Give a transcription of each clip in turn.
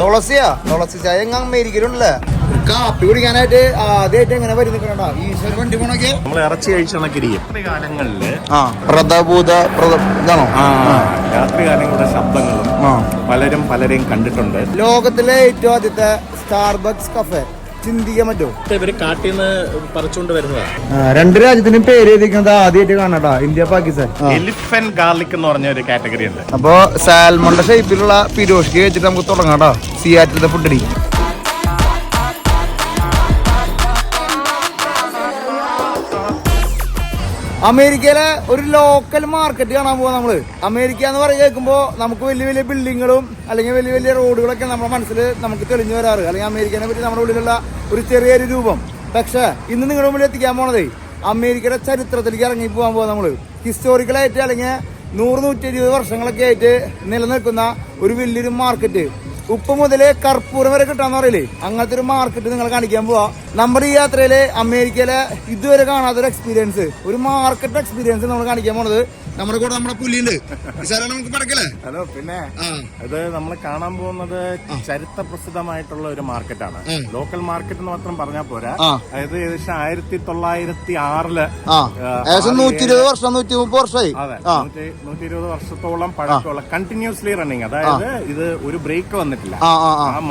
തുളസി ചായ അമേരിക്കയിലുണ്ടല്ലേ കാപ്പി കുടിക്കാനായിട്ട് ആദ്യമായിട്ട് എങ്ങനെ വരുന്നിക്കണ ഈശ്വര വണ്ടി പോണൊക്കെ നമ്മൾ ഇറച്ചി കഴിച്ചണക്കിരിക്കും കാലങ്ങളില് ഇതാണോ രാത്രി കാലങ്ങളുടെ ശബ്ദങ്ങളും പലരെയും കണ്ടിട്ടുണ്ട്. ലോകത്തിലെ ഏറ്റവും ആദ്യത്തെ സ്റ്റാർബക്സ് കഫേ ചിന്തിക്കാൻ പറ്റുമോ? ഇവര് കാട്ടിൽ നിന്ന് പറിച്ചുകൊണ്ട് വരുന്നതാണ്. രണ്ട് രാജ്യത്തിനും പേര് എഴുതിക്കുന്നത് ആദ്യമായിട്ട് കാണാട്ടാ, ഇന്ത്യ പാകിസ്ഥാൻ. എലിഫന്റ് ഗാർലിക് എന്ന് പറഞ്ഞ ഒരു കാറ്റഗറി ഉണ്ട്. അപ്പൊ സാൽമണിന്റെ ഷേപ്പിലുള്ള പിരോഷ്ക്ക് വെച്ചിട്ട് നമുക്ക് തുടങ്ങാട്ടാ സിയാറ്റിലത്തെ ഫുഡടി. അമേരിക്കയിലെ ഒരു ലോക്കൽ മാർക്കറ്റ് കാണാൻ പോവാ നമ്മള്. അമേരിക്ക എന്ന് പറഞ്ഞ് കേൾക്കുമ്പോ നമുക്ക് വലിയ വലിയ ബിൽഡിങ്ങുകളും അല്ലെങ്കിൽ വലിയ വലിയ റോഡുകളൊക്കെ നമ്മുടെ മനസ്സിൽ നമുക്ക് തെളിഞ്ഞു വരാറ്, അല്ലെങ്കിൽ അമേരിക്കനെ പറ്റി നമ്മുടെ ഉള്ളിലുള്ള ഒരു ചെറിയൊരു രൂപം. പക്ഷെ ഇന്ന് നിങ്ങളുടെ മുമ്പിൽ എത്തിക്കാൻ പോണതേ അമേരിക്കയുടെ ചരിത്രത്തിലേക്ക് ഇറങ്ങി പോകാൻ പോവാ നമ്മള്. ഹിസ്റ്റോറിക്കലായിട്ട് അല്ലെങ്കിൽ 100-120 വർഷങ്ങളൊക്കെ ആയിട്ട് നിലനിൽക്കുന്ന ഒരു വലിയൊരു മാർക്കറ്റ്, ഉപ്പ് മുതല് കർപ്പൂരം വരെ കിട്ടാന്ന് പറയില്ലേ, അങ്ങനത്തെ ഒരു മാർക്കറ്റ് നിങ്ങളെ കാണിക്കാൻ പോവാ. നമ്മുടെ ഈ യാത്രയില് അമേരിക്കയിലെ ഇതുവരെ കാണാത്തൊരു എക്സ്പീരിയൻസ്, ഒരു മാർക്കറ്റ് എക്സ്പീരിയൻസ് നമ്മൾ കാണിക്കാൻ പോണത്. നമ്മുടെ കൂടെ നമ്മുടെ പുലിയുണ്ട്, നമുക്ക് പറക്കല്ലേ. ഹലോ, പിന്നെ ഇത് നമ്മൾ കാണാൻ പോകുന്നത് ചരിത്ര പ്രസിദ്ധമായിട്ടുള്ള ഒരു മാർക്കറ്റാണ്. ലോക്കൽ മാർക്കറ്റ് എന്ന് മാത്രം പറഞ്ഞാൽ പോരാ. അതായത് ഏകദേശം 1906 120 വർഷം 130 വർഷമായി. അതെ, 120 വർഷത്തോളം പഴക്കമുള്ള കണ്ടിന്യൂസ്ലി റണ്ണിങ്. അതായത് ഇത് ഒരു ബ്രേക്ക് വന്നിട്ടില്ല. ആ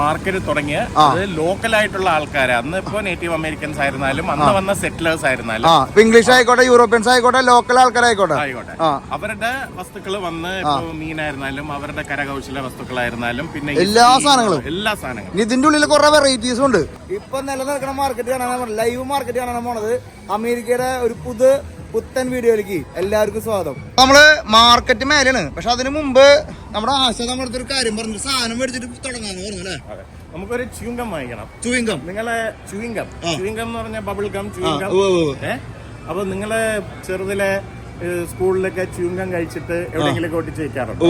മാർക്കറ്റ് തുടങ്ങിയ അത് ലോക്കൽ ആയിട്ടുള്ള ആൾക്കാരെ, അന്ന് ഇപ്പോ നേറ്റീവ് അമേരിക്കൻസ് ആയിരുന്നാലും അന്ന് വന്ന സെറ്റിലേഴ്സ് ആയിരുന്നാലും, ഇംഗ്ലീഷ് ആയിക്കോട്ടെ, യൂറോപ്യൻസ് ആയിക്കോട്ടെ, ലോക്കൽ ആൾക്കാരായിക്കോട്ടെ, അവരുടെ വസ്തുക്കൾ വന്ന് മീനായിരുന്നാലും അവരുടെ കരകൗശല വസ്തുക്കളായിരുന്നാലും പിന്നെ എല്ലാ സാധനങ്ങളും ഇതിന്റെ ഉള്ളിൽ കുറെ വെറൈറ്റീസും ഉണ്ട്. ഇപ്പൊ നിലനിൽക്കുന്ന മാർക്കറ്റ് കാണാൻ, ലൈവ് മാർക്കറ്റ് കാണാൻ പോണത് അമേരിക്കയുടെ ഒരു പുത്തൻ വീഡിയോയിലേക്ക് എല്ലാവർക്കും സ്വാഗതം. നമ്മള് മാർക്കറ്റ് മേലാണ്, പക്ഷെ അതിനു മുമ്പ് നമ്മുടെ ഒരു കാര്യം പറഞ്ഞു, സാധനം മേടിച്ചിട്ട് തുടങ്ങാന്ന് പറഞ്ഞു അല്ലേ. നമുക്കൊരു ച്യൂയിങ്കം വാങ്ങിക്കണം. ച്യൂയിങ്കം, നിങ്ങളെ ച്യൂയിങ്കം എന്ന് പറഞ്ഞ ബബിൾ ഗം ച്യൂയിങ്കം. അപ്പൊ നിങ്ങള് ചെറുതിലെ സ്കൂളിലൊക്കെ ച്യൂയിങ്കം കഴിച്ചിട്ട് എവിടെയെങ്കിലും ഒട്ടിച്ച് വെക്കാറുണ്ട്.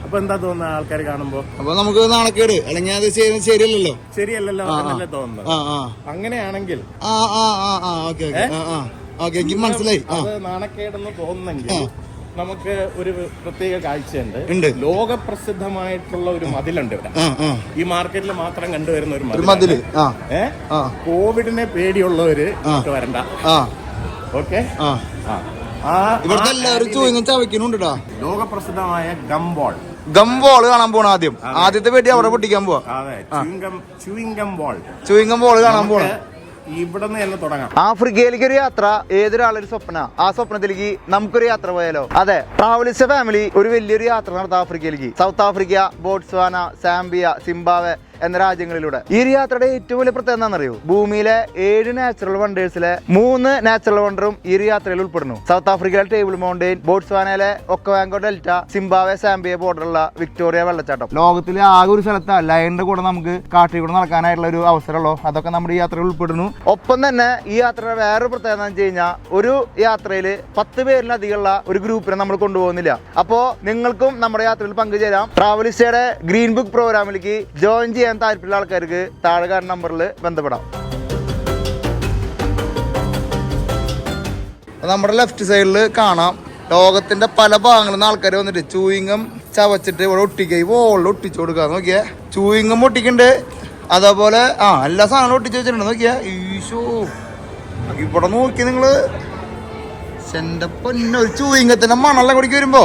അപ്പൊ എന്താ തോന്നുന്നത് ആൾക്കാർ കാണുമ്പോ? അപ്പൊ നമുക്ക് നാണക്കേട്, അല്ലെങ്കിൽ അത് ശരിയല്ലല്ലോ എന്നല്ലേ തോന്നുന്നത്. അങ്ങനെയാണെങ്കിൽ മനസ്സിലായി, അത് നാണക്കേടെന്ന് തോന്നുന്നെങ്കിൽ നമുക്ക് ഒരു പ്രത്യേക കാഴ്ചയുണ്ട്. ലോകപ്രസിദ്ധമായിട്ടുള്ള ഒരു മതിലുണ്ട് ഇവിടെ. ഈ മാർക്കറ്റിൽ മാത്രം കണ്ടുവരുന്ന ഒരു മതില്. കോവിഡിനെ പേടിയുള്ളവര് വരണ്ട. ഓക്കെ, ഇവിടുത്തെ എല്ലാവരും ചൂയിങ്ങം ചവയ്ക്കുന്നുണ്ടാ. ലോകപ്രസിദ്ധമായ ഗംബോൾ കാണാൻ പോണ ആദ്യത്തെ പേടി അവിടെ പൊട്ടിക്കാൻ പോവാ. ചൂയിങ്ങം ബോൾ കാണാൻ പോണ. ഇവിടെ നിന്ന് തന്നെ തുടങ്ങാം. ആഫ്രിക്കയിലേക്ക് ഒരു യാത്ര ഏതൊരാളൊരു സ്വപ്ന. ആ സ്വപ്നത്തിലേക്ക് നമുക്കൊരു യാത്ര പോയാലോ? അതെ, ട്രാവലിസ്റ്റ് ഫാമിലി ഒരു വലിയൊരു യാത്ര നടത്താം ആഫ്രിക്കയിലേക്ക്. South Africa, Botswana, Zambia, Zimbabwe എന്ന രാജ്യങ്ങളിലൂടെ. ഈ ഒരു യാത്രയുടെ ഏറ്റവും വലിയ പ്രത്യേകത എന്താണെന്നറിയോ? ഭൂമിയിലെ 7 നാച്ചുറൽ വണ്ടേഴ്സിലെ 3 നാച്ചുറൽ വണ്ടറും ഈ ഒരു യാത്രയിൽ ഉൾപ്പെടുന്നു. സൗത്ത് ആഫ്രിക്കയിലെ ടേബിൾ മൗണ്ടെയിൻ, ബോട്സ്വാനയിലെ ഒക്കവാങ്കോ ഡെൽറ്റ, സിംബാബ്വെ സാംബിയ ബോർഡറുള്ള വിക്ടോറിയ വെള്ളച്ചാട്ടം. ലോകത്തിലെ ആകെ ഒരു സ്ഥലത്ത് ലയണിന്റെ കൂടെ നമുക്ക് കാട്ടിൽ കൂടെ നടക്കാനായിട്ടുള്ള ഒരു അവസരമുള്ളൂ. അതൊക്കെ നമ്മുടെ ഈ യാത്രയിൽ ഉൾപ്പെടുന്നു. ഒപ്പം തന്നെ ഈ യാത്രയുടെ വേറൊരു പ്രത്യേകത എന്ന് വെച്ച് കഴിഞ്ഞാൽ, ഒരു യാത്രയിൽ 10 പേരിലധികമുള്ള ഒരു ഗ്രൂപ്പിനെ നമ്മൾ കൊണ്ടുപോകുന്നില്ല. അപ്പോ നിങ്ങൾക്കും നമ്മുടെ യാത്രയിൽ പങ്കുചേരാം. ട്രാവലിസ്റ്റയുടെ ഗ്രീൻ ബുക്ക് പ്രോഗ്രാമിലേക്ക് ജോയിൻ ചെയ്യാൻ താല്പര്യമുള്ള ആൾക്കാർക്ക് താഴെ കാണുന്ന നമ്പറിൽ ബന്ധപ്പെടാം. നമ്മുടെ ലെഫ്റ്റ് സൈഡിൽ കാണാം ലോകത്തിന്റെ പല ഭാഗങ്ങളിൽ നിന്ന് ആൾക്കാർ വന്നിട്ട് ചൂയിങ്ങം ചവച്ചിട്ട് ഇവിടെ ഒട്ടിക്കുക, ഈ വോളിൽ ഒട്ടിച്ചു കൊടുക്കുക. നോക്കിയാ ചൂയിങ്ങം ഒട്ടിക്കണ്ട്, അതേപോലെ എല്ലാ സാധനങ്ങളും ഒട്ടിച്ച് വെച്ചിട്ടുണ്ട്. നോക്കിയാ ഈശോ, ഇവിടെ നോക്കി നിങ്ങള് എന്റെ പൊന്നെ, ഒരു ചൂയിങ്ങത്തിന്റെ മണെല്ലാം കുടിക്ക് വരുമ്പോ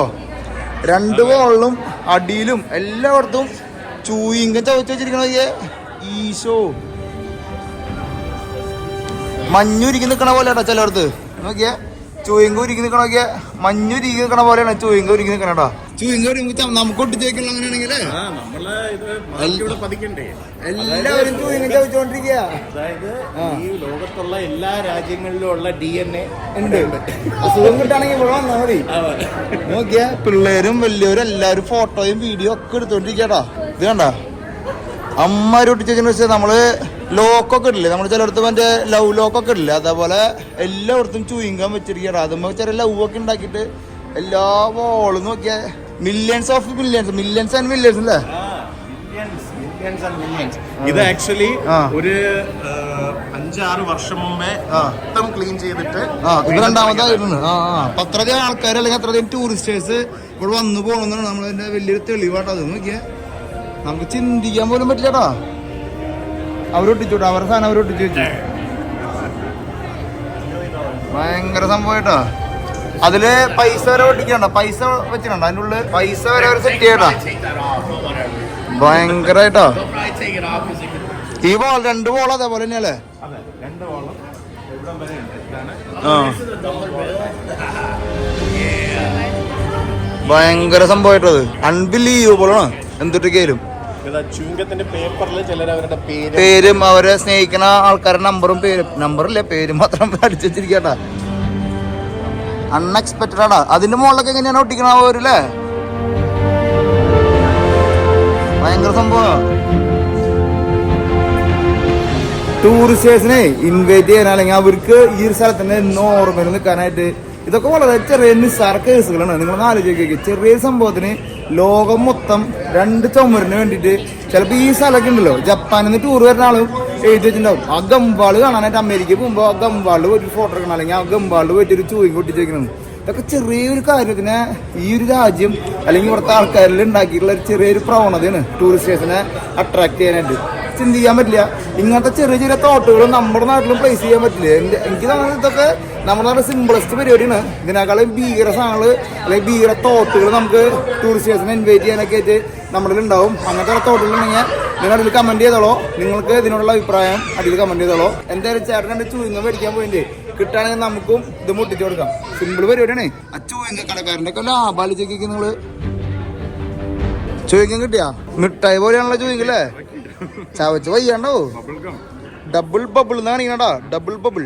2 വോളിലും അടിയിലും എല്ലായിടത്തും ചൂയിങ്കം ചവച്ച് വെച്ചിരിക്കണ. ഈശോ, മഞ്ഞുരുക്കി നിൽക്കണ പോലെയാട്ടോ ചിലയിടത്ത്. നോക്കിയാ ചൂയിങ്ക ഉരുക്കി നിൽക്കണ, നോക്കിയാ മഞ്ഞുരുക്കി നിൽക്കണ പോലെയാണ് ചൂയിങ്ക ഉരുക്കി നിൽക്കണേട്ടാ. ചൂയിങ്ക നമുക്ക് ഒട്ടിച്ച് വെക്കണം. അങ്ങനെയാണെങ്കിലേ എല്ലാവരും ചൂയിങ്കം ചവച്ചോണ്ടിരിക്കുക. അതായത് ഈ ലോകത്തുള്ള എല്ലാ രാജ്യങ്ങളിലും ഉള്ള DNA ഉണ്ട്. അസുഖം കിട്ടാണെങ്കിൽ ഇവിടെ വന്നാൽ മതി. നോക്കിയാ പിള്ളേരും വലിയവരും എല്ലാവരും ഫോട്ടോയും വീഡിയോ ഒക്കെ എടുത്തോണ്ടിരിക്കട്ടാ. ഇത് കണ്ട അമ്മമാര് ഒട്ടിച്ചതിന് വെച്ചാൽ നമ്മള് ലോക്കൊക്കെ ഇടില്ലേ, നമ്മൾ ചിലയിടത്ത് മറ്റേ ലവ് ലോക്കൊക്കെ ഇടില്ലേ, അതേപോലെ എല്ലായിടത്തും ചൂയിങ്കം വെച്ചിരിക്കട്ടാ. അതുമ്പോ ചെറിയ ലവ് ഒക്കെ ഉണ്ടാക്കിയിട്ട് എല്ലാ വോളും നോക്കിയാ മില്യൺസ് ആൻഡ് മില്യൺസ് അല്ലേ. ഇത് ആക്ച്വലി ഒരു 5 5-6 വർഷം മുമ്പേ മൊത്തം ക്ലീൻ ചെയ്തിട്ട് ഇത് രണ്ടാമതായിട്ടുണ്ട്. അപ്പൊ അത്രയധികം ആൾക്കാർ അല്ലെങ്കിൽ അത്രയധികം ടൂറിസ്റ്റേഴ്സ് ഇവിടെ വന്നു പോകണമെന്നാണ് നമ്മളതിന്റെ വലിയൊരു തെളിവാട്ടോ. അത് നോക്കിയാ നമുക്ക് ചിന്തിക്കാൻ പോലും പറ്റില്ലട്ടാ. അവരൊട്ടിച്ചോട്ടോ, അവരുടെ സാധനം അവരൊട്ടിച്ച് വെച്ചു. ഭയങ്കര സംഭവമായിട്ടാ. അതില് പൈസ വരെ ഒട്ടിക്കണ്ട, പൈസ വെച്ചിട്ടുണ്ടോ അതിൻ്റെ ഉള്ളിൽ, പൈസ വരെ അവർ സെറ്റ് ചെയ്യട്ടാ. ഭയങ്കരായിട്ടോ. ഈ ബോൾ 2 ബോൾ അതേപോലെ തന്നെയല്ലേ? ഭയങ്കര സംഭവമായിട്ടത്, അൺബിലീവബിൾ ആണ്. എന്തൊക്കെയാലും പേരും അവരെ സ്നേഹിക്കുന്ന ആൾക്കാരുടെ നമ്പറും നമ്പറില്ലേ പേരും മാത്രം അടിച്ചു വെച്ചിരിക്കട്ടാ. അൺഎക്സ്പെക്ടഡ് ആടാ. അതിന്റെ മുകളിലൊക്കെ എങ്ങനെയാണ് ഒട്ടിക്കണ അവരല്ലേ? ഭയങ്കര സംഭവം. ടൂറിസ്റ്റേഴ്സിനെ ഇൻവൈറ്റ് ചെയ്യാൻ അല്ലെങ്കിൽ അവർക്ക് ഈ ഒരു സ്ഥലത്തിന് നോർമൽ നിൽക്കാനായിട്ട് ഇതൊക്കെ വളരെ ചെറിയ നിസ്സാര കേസുകളാണ്. നിങ്ങളൊന്ന് ആലോചിക്കുക, ചെറിയൊരു സംഭവത്തിന് ലോകം മൊത്തം 2 ചുമരിന് വേണ്ടിയിട്ട് ചിലപ്പോൾ ഈ സ്ഥലമൊക്കെ ഉണ്ടല്ലോ, ജപ്പാനിൽ നിന്ന് ടൂർ വരുന്ന ആളും എഴുതി വെച്ചിട്ടുണ്ടാവും. ആ ഗംബാള് കാണാനായിട്ട് അമേരിക്കയിൽ പോകുമ്പോൾ ആ ഗംബാളിൽ പോയിട്ട് ഫോട്ടോ എടുക്കണം, അല്ലെങ്കിൽ ആ ഗംബാളിൽ പോയിട്ട് ഒരു ചൂയും കൊട്ടിച്ച് വെക്കണം. ഇതൊക്കെ ചെറിയൊരു കാര്യത്തിന് ഈ ഒരു രാജ്യം അല്ലെങ്കിൽ ഇവിടുത്തെ ആൾക്കാരിൽ ഉണ്ടാക്കിയിട്ടുള്ള ഒരു ചെറിയൊരു പ്രവണതയാണ് ടൂറിസ്റ്റേഴ്സിനെ അട്രാക്ട് ചെയ്യാനായിട്ട്. ചിന്തിക്കാൻ പറ്റില്ല. ഇങ്ങനത്തെ ചെറിയ ചെറിയ തോട്ടുകളും നമ്മുടെ നാട്ടിലും പ്ലേസ് ചെയ്യാൻ പറ്റില്ല. എനിക്ക് തോന്നുന്നത് ഇതൊക്കെ നമ്മുടെ നാട്ടിൽ സിമ്പിളസ്റ്റ് പരിപാടിയാണ്. ഇതിനേക്കാളും ഭീകര സാധനങ്ങൾ അല്ലെങ്കിൽ ഭീകര തോട്ടുകൾ നമുക്ക് ടൂറിസ്റ്റേഴ്സിനെ ഇൻവൈറ്റ് ചെയ്യാനൊക്കെ ആയിട്ട് നമ്മുടെ ഉണ്ടാവും. അങ്ങനത്തെ തോട്ടുകളുണ്ടെങ്കിൽ നിങ്ങൾ അതിൽ കമന്റ് ചെയ്തോളൂ. നിങ്ങൾക്ക് ഇതിനുള്ള അഭിപ്രായം അതിൽ കമന്റ് ചെയ്തോളൂ. എന്തായാലും ചേട്ടൻ എൻ്റെ ചൂയിങ്ങ മേടിക്കാൻ പോയിട്ട് കിട്ടുകയാണെങ്കിൽ നമുക്കും ഇത് മുട്ടിച്ചു കൊടുക്കാം. സിമ്പിൾ പരിപാടിയാണ്. ആ ചൂയിങ്ങ കടക്കാരൻ്റെ ഒക്കെ ലാഭാലിച്ചേക്ക് നിങ്ങള് ചൂയിങ്ങ കിട്ടിയാ മിഠായി പോലെയാണല്ലോ ചൂയിങ്ങല്ലേ? ചവച്ച് വയ്യാണ്ടോ? ഡബിൾ ബബിൾ എന്നാണ് ഇങ്ങനെടാ, ഡബിൾ ബബിൾ.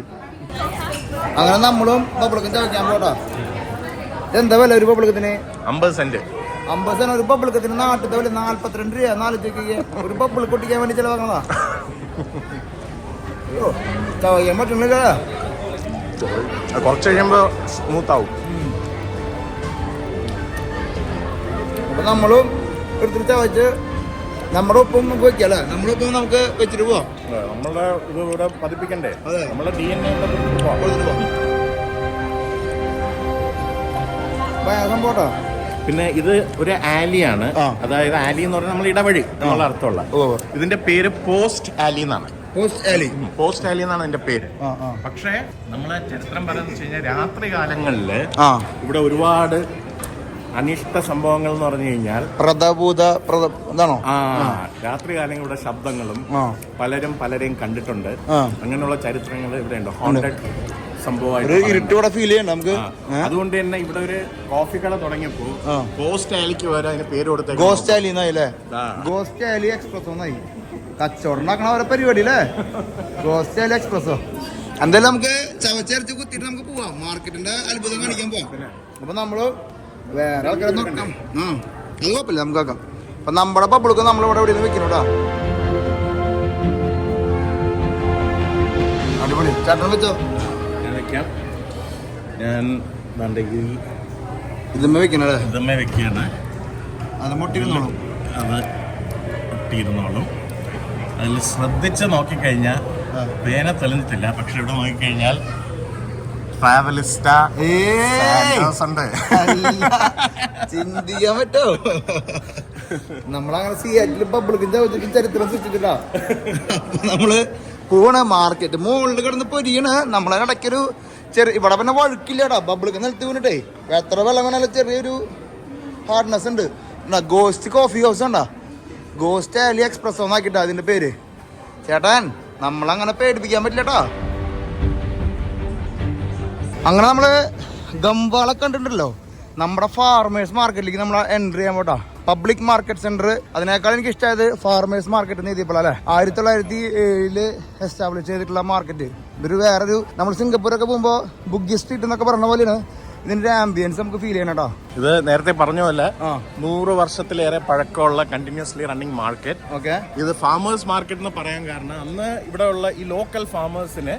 അങ്ങനെ നമ്മളും ബബിളൊക്കെ ചവയ്ക്കാൻ പോട്ടാ. എന്താ വില ഒരു ബബിളക്കത്തിന്? 50 സെന്റ്. 50 സെന്റ് ഒരു ബബിളക്കത്തിന്. നാട്ടിലത്തെ വില 42 രൂപ. 4 ഒരു ബബിൾ കൊട്ടിക്കാൻ വേണ്ടി ചിലവാങ്ങണതാ. അയ്യോ, ചവയ്ക്കാൻ പറ്റുന്നില്ല. കുറച്ച് കഴിയുമ്പോ സ്മൂത്ത് ആവും. അപ്പൊ നമ്മളും എടുത്തിട്ട് ചവച്ച് നമ്മുടെ ഒപ്പം നമുക്ക് വെക്കല്ലേ? നമ്മുടെ ഒപ്പം നമുക്ക് വെച്ചിട്ട് പോവാം. നമ്മളുടെ ഇത് ഇവിടെ പതിപ്പിക്കണ്ടേ? അതെ, നമ്മളെ DNA സംഭവട്ടോ. പിന്നെ ഇത് ഒരു ആലിയാണ്. അതായത് ആലി എന്ന് പറഞ്ഞാൽ നമ്മൾ ഇടവഴി എന്നുള്ള അർത്ഥമുള്ള. ഇതിന്റെ പേര് പോസ്റ്റ് ആലി എന്നാണ്. പോസ്റ്റ് ആലി എന്നാണ് ഇതിന്റെ പേര്. പക്ഷേ നമ്മളെ ചരിത്രം പറയുന്നത് വെച്ച് കഴിഞ്ഞാൽ രാത്രി കാലങ്ങളില് ഇവിടെ ഒരുപാട് അനിഷ്ട സംഭവങ്ങൾ എന്ന് പറഞ്ഞു കഴിഞ്ഞാൽ രാത്രി കാലങ്ങളിൽ ഇവിടെ ശബ്ദങ്ങളും പലരെയും കണ്ടിട്ടുണ്ട്. അങ്ങനെയുള്ള ചരിത്രങ്ങൾ ഇവിടെ ഉണ്ട്. ഹോണ്ടഡ് സംഭവമായിട്ട് ഫീൽ ചെയ്യണം നമുക്ക്. അതുകൊണ്ട് തന്നെ ഇവിടെ ഒരു കോഫി കട തുടങ്ങിയപ്പോ പോസ്റ്റ് ആലിക്ക് വരെ അതിന് പേര് കൊടുത്ത ഗോസ്റ്റ് ആലി എന്നായില്ലേ? ഗോസ്റ്റ് ആലി എക്സ്പ്രസോ എന്നായി. കച്ചവടം ഉണ്ടാക്കണ ഓരോ പരിപാടി അല്ലേ? ഗോസ്റ്റ് ആലി എക്സ്പ്രസോ. എന്തായാലും നമുക്ക് ചവച്ചരച്ച് കുത്തിയിട്ട് നമുക്ക് പോവാം. മാർക്കറ്റിന്റെ അത്ഭുതം കാണിക്കാൻ പോവാം. അപ്പൊ നമ്മള് വേറെ ആൾക്കാരെ നോക്കാം. അത് കുഴപ്പമില്ല, നമുക്ക് ആക്കാം. അപ്പൊ നമ്മുടെ ബബിളൊക്കെ നമ്മളിവിടെ എവിടെ വെക്കണോടാ. അടിപൊളി. ചേട്ടൻ വെച്ചോ? ഞാൻ ഇതുമ്മേ വെക്കണേ? ഇതുമ്മേ വെക്കുകയാണ്. അത് മുട്ടിയിരുന്നോളും. അത് മുട്ടിയിരുന്നോളും. അതിൽ ശ്രദ്ധിച്ച് നോക്കിക്കഴിഞ്ഞാൽ പേന തെളിഞ്ഞിട്ടില്ല. പക്ഷെ ഇവിടെ നോക്കിക്കഴിഞ്ഞാൽ ട്രാവലിസ്റ്റ ചിന്തിക്കാൻ പറ്റോ? നമ്മളങ്ങനെ സിയാറ്റിൽ ബബിൾക്കും ചവച്ചിട്ട് ചരിത്രം സൃഷ്ടിച്ചിട്ടാ. നമ്മള് പോണ് മാർക്കറ്റ് മുകളിൽ കിടന്ന് പൊരിയണ്. നമ്മളെ ഇടയ്ക്കൊരു ചെറിയ ഇവിടെ പിന്നെ വഴുക്കില്ലടാ. ബബിൾക്ക് നിലത്ത് വീണിട്ടേ എത്ര വെള്ളം വേണമല്ലോ ചെറിയൊരു ഹാർഡ്നെസ് ഉണ്ട്. ഗോസ്റ്റ് കോഫി ഹൗസ് ഉണ്ടാ, ഗോസ്റ്റ് ആലി എക്സ്പ്രസ് എന്നാക്കിട്ടാ അതിന്റെ പേര്. ചേട്ടൻ നമ്മളങ്ങനെ പേടിപ്പിക്കാൻ പറ്റില്ലട്ടാ. അങ്ങനെ നമ്മള് ഗംബാളൊക്കെ കണ്ടിട്ടുണ്ടല്ലോ. നമ്മുടെ ഫാർമേഴ്സ് മാർക്കറ്റിലേക്ക് നമ്മൾ എൻട്രി ചെയ്യാൻ പോട്ടാ. Public market centre. അതിനേക്കാൾ എനിക്ക് ഇഷ്ടമായത് ഫാർമേഴ്സ് മാർക്കറ്റ് എന്ന് എഴുതിയപ്പോൾ അല്ലേ, 1907 എസ്റ്റാബ്ലിഷ് ചെയ്തിട്ടുള്ള മാർക്കറ്റ്. ഇതൊരു വേറൊരു നമ്മൾ സിംഗപ്പൂരൊക്കെ പോകുമ്പോൾ ബുഗ്ഗി സ്ട്രീറ്റ് എന്നൊക്കെ പറഞ്ഞ പോലെയാണ് ഇതിന്റെ ആംബിയൻസ് നമുക്ക് ഫീൽ ചെയ്യണം കേട്ടോ. ഇത് നേരത്തെ പറഞ്ഞ പോലെ 100 വർഷത്തിലേറെ പഴക്കമുള്ള കണ്ടിന്യൂസ്ലി റണ്ണിങ് മാർക്കറ്റ്. ഓക്കെ, ഇത് ഫാമേഴ്സ് മാർക്കറ്റ് എന്ന് പറയാൻ കാരണം അന്ന് ഇവിടെ ഉള്ള ഈ ലോക്കൽ ഫാമേഴ്സിന്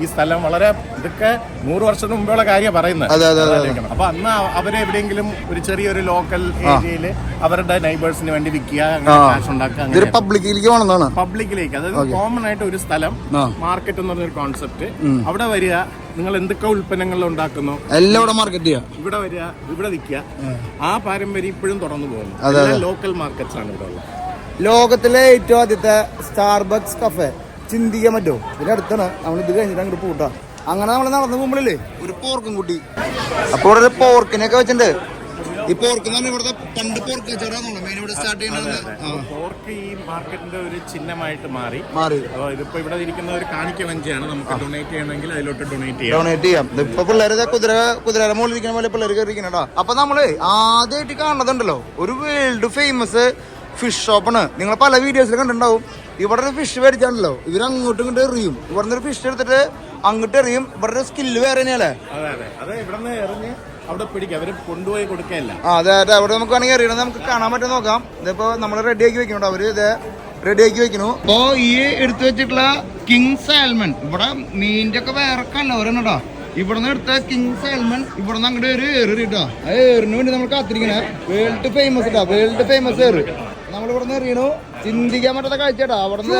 ഈ സ്ഥലം വളരെ ഇതൊക്കെ 100 വർഷത്തിന് മുമ്പുള്ള കാര്യം പറയുന്നത്. അപ്പൊ അന്ന് അവരെ എവിടെയെങ്കിലും ഒരു ചെറിയൊരു ലോക്കൽ ഏരിയയില് അവരുടെ നൈബേഴ്സിന് വേണ്ടി വിൽക്കുക, കാശ് ഉണ്ടാക്കുക, പബ്ലിക്കിലേക്ക്. അതായത് കോമൺ ആയിട്ട് ഒരു സ്ഥലം മാർക്കറ്റ് എന്ന് പറഞ്ഞൊരു കോൺസെപ്റ്റ്. അവിടെ വരിക, നിങ്ങൾ എന്തൊക്കെ ഉൽപ്പന്നങ്ങൾ ഉണ്ടാക്കുന്നു എല്ലാം ഇവിടെ മാർക്കറ്റ് ചെയ്യാം, ഇവിടെ വരിക, ഇവിടെ വിൽക്കുക. ആ പാരമ്പര്യം ഇപ്പോഴും തുടർന്നു പോകുന്നു. ലോക്കൽ മാർക്കറ്റ്സ് ആണ് ഇവിടെ ഉള്ളത്. ലോകത്തിലെ ഏറ്റവും ആദ്യത്തെ സ്റ്റാർബക്സ് കഫേ ചിന്തിക്കാൻ പറ്റുമോ? ഇതിന്റെ അടുത്താണ്. നമ്മൾ ഇത് കഴിഞ്ഞിട്ട് അങ്ങോട്ട് പോട്ടാ. അങ്ങനെ നമ്മൾ നടന്നു പോകുമ്പോഴല്ലേ ഒരു പോർക്കും കൂട്ടി. അപ്പോൾ ഇവിടെ ഒരു പോർക്കിനൊക്കെ വെച്ചിട്ടുണ്ട്. ഈ പോർക്ക് ഇവിടുത്തെ പണ്ട് പോർക്ക് കച്ചവടമാണല്ലോ മെയിൻ ഇവിടെ സ്റ്റാർട്ട് ചെയ്യുന്നത്. പോർക്ക് ഈ മാർക്കറ്റിന്റെ ഒരു ചിഹ്നമായിട്ട് മാറി. ഇതിപ്പോ ഇവിടെ ഇരിക്കുന്ന ഒരു കാണിക്ക വഞ്ചിയാണ്. നമുക്ക് ഡൊണേറ്റ് ചെയ്യണമെങ്കിൽ അതിലോട്ട് ഡൊണേറ്റ് ചെയ്യാം. ഇപ്പൊ പിള്ളേരെ കുതിര മുകളിൽ ഇരിക്കുന്ന പോലെ പിള്ളേർ കയറിയിരിക്കണോ. അപ്പൊ നമ്മള് ആദ്യമായിട്ട് കാണുന്നുണ്ടല്ലോ ഒരു വേൾഡ് ഫേമസ് ഫിഷ് ഷോപ്പാണ്. നിങ്ങൾ പല വീഡിയോസിൽ കണ്ടിട്ടുണ്ടാവും. ഇവിടെ ഒരു ഫിഷ് മേടിച്ചാണല്ലോ ഇവർ അങ്ങോട്ടും ഇങ്ങോട്ട് എറിയും. ഇവിടുന്ന് ഒരു ഫിഷ് എടുത്തിട്ട് അങ്ങോട്ട് എറിയും. ഇവിടെ സ്കില്ല് വേറെ തന്നെയല്ലേ. അവിടെ പിടിക്കുക, അവര് കൊണ്ടുപോയി കൊടുക്കല്ല. അതെ അതെ, അവിടെ നമുക്ക് വേണമെങ്കിൽ അറിയണം, നമുക്ക് കാണാൻ പറ്റും നോക്കാം. ഇതിപ്പോ നമ്മൾ റെഡിയാക്കി വെക്കണോ, അവര് ഇത് റെഡിയാക്കി വെക്കണു. അപ്പോ ഈ എടുത്തു വെച്ചിട്ടുള്ള കിങ് സാൽമൺ, ഇവിടെ മീനിന്റെ ഒക്കെ വേറെ കല്ലവരട്ടോ. ഇവിടുന്ന് എടുത്ത കിങ് സാൽമൺ ഇവിടുന്ന് അങ്ങോട്ട് ഒരു ഏറിട്ടോ. ആ ഏറിന് വേണ്ടി നമ്മൾ കാത്തിരിക്കണേ. വേൾഡ് ഫേമസ് ഇട്ടാ, വേൾഡ് ഫേമസ് ഏറ് നമ്മൾ ഇവിടുന്ന് എറിയണു. ചിന്തിക്കാൻ പറ്റാത്ത കാഴ്ചട്ടാ. അവിടുന്ന്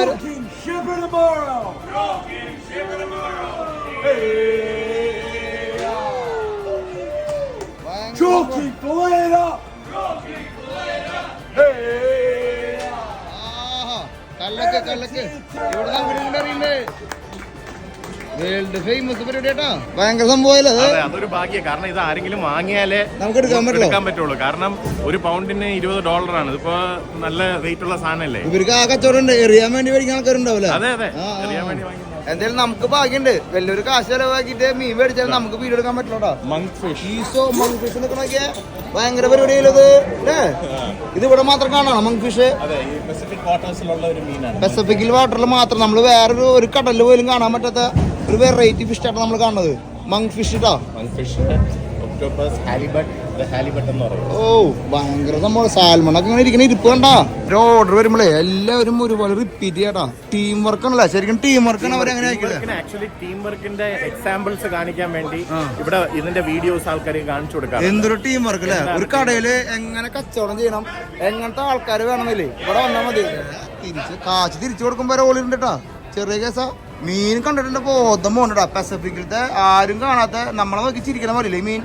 വേൾഡ് ഫേമസ് പരിപാടിയാ. ഭയങ്കര സംഭവമല്ലേ. അതൊരു ഭാഗ്യം. കാരണം ഇത് ആരെങ്കിലും വാങ്ങിയാലേ നമുക്ക് എടുക്കാൻ പറ്റുള്ളൂ. കാരണം ഒരു പൗണ്ടിന് $20. ഇതിപ്പോ നല്ല റേറ്റ് ഉള്ള സാധനല്ലേ. ഇവർക്ക് ആ കച്ചവടം എറിയാൻ വേണ്ടി മേടിക്കുന്ന ആൾക്കാരുണ്ടാവില്ല. അതെ അതെ, എറിയാൻ വേണ്ടി വാങ്ങി. എന്തായാലും നമുക്ക് ഭാഗ്യമുണ്ട്. വലിയൊരു കാശ് ചെലവാക്കിട്ട് മീൻ മേടിച്ചാൽ നമുക്ക് വീഡിയോ എടുക്കാൻ പറ്റില്ല. മങ്ക് ഫിഷ് നോക്കിയാ ഭയങ്കര പരിപാടിയിലത് അല്ലേ. ഇത് ഇവിടെ മാത്രം കാണാം മങ്ക് ഫിഷ്. പസഫിക് വാട്ടറിൽ മാത്രം, നമ്മൾ വേറൊരു ഒരു കടലിൽ പോലും കാണാൻ പറ്റാത്ത ഒരു വെറൈറ്റി ഫിഷ് ആയിട്ട് നമ്മൾ കാണുന്നത് മങ്ക് ഫിഷ് ഇട്ടാ. ഓ ഭയങ്കര സംഭവം. സാൽമണൊക്കെ ഇങ്ങനെ ഇരിക്കണ ഇരിപ്പ് കണ്ടാ. ഒരു ഓർഡർ വരുമ്പോഴേ എല്ലാവരും ഒരുപോലെ റിപ്പീറ്റ് ചെയ്യാട്ടാ. ടീം വർക്ക് ആണല്ലോ, ശരിക്കും ടീം വർക്കാണ് അവരെങ്ങനെ. ആക്ച്വലി ടീം വർക്കിന്റെ എക്സാമ്പിൾസ് കാണിക്കാൻ വേണ്ടി ഇവിടെ ഇതിന്റെ വീഡിയോസ് ആൾക്കാരെ കാണിച്ചു കൊടുക്കാം. എന്തൊരു ടീം വർക്ക് അല്ലേ. ഒരു കടയില് എങ്ങനെ കച്ചവടം ചെയ്യണം, എങ്ങനത്തെ ആൾക്കാർ വേണമെന്നില്ലേ ഇവിടെ വന്നാൽ മതി. കാശ് തിരിച്ചു കൊടുക്കുമ്പോ റോളിണ്ട് കേട്ടാ. ചെറിയ കേസാ. മീൻ കണ്ടിട്ടുണ്ട് ബോധം പോകണ്ടാ. പസഫിക്കിലത്തെ ആരും കാണാത്ത നമ്മളെ നോക്കി ചിരിക്കണ പോലെ മീൻ.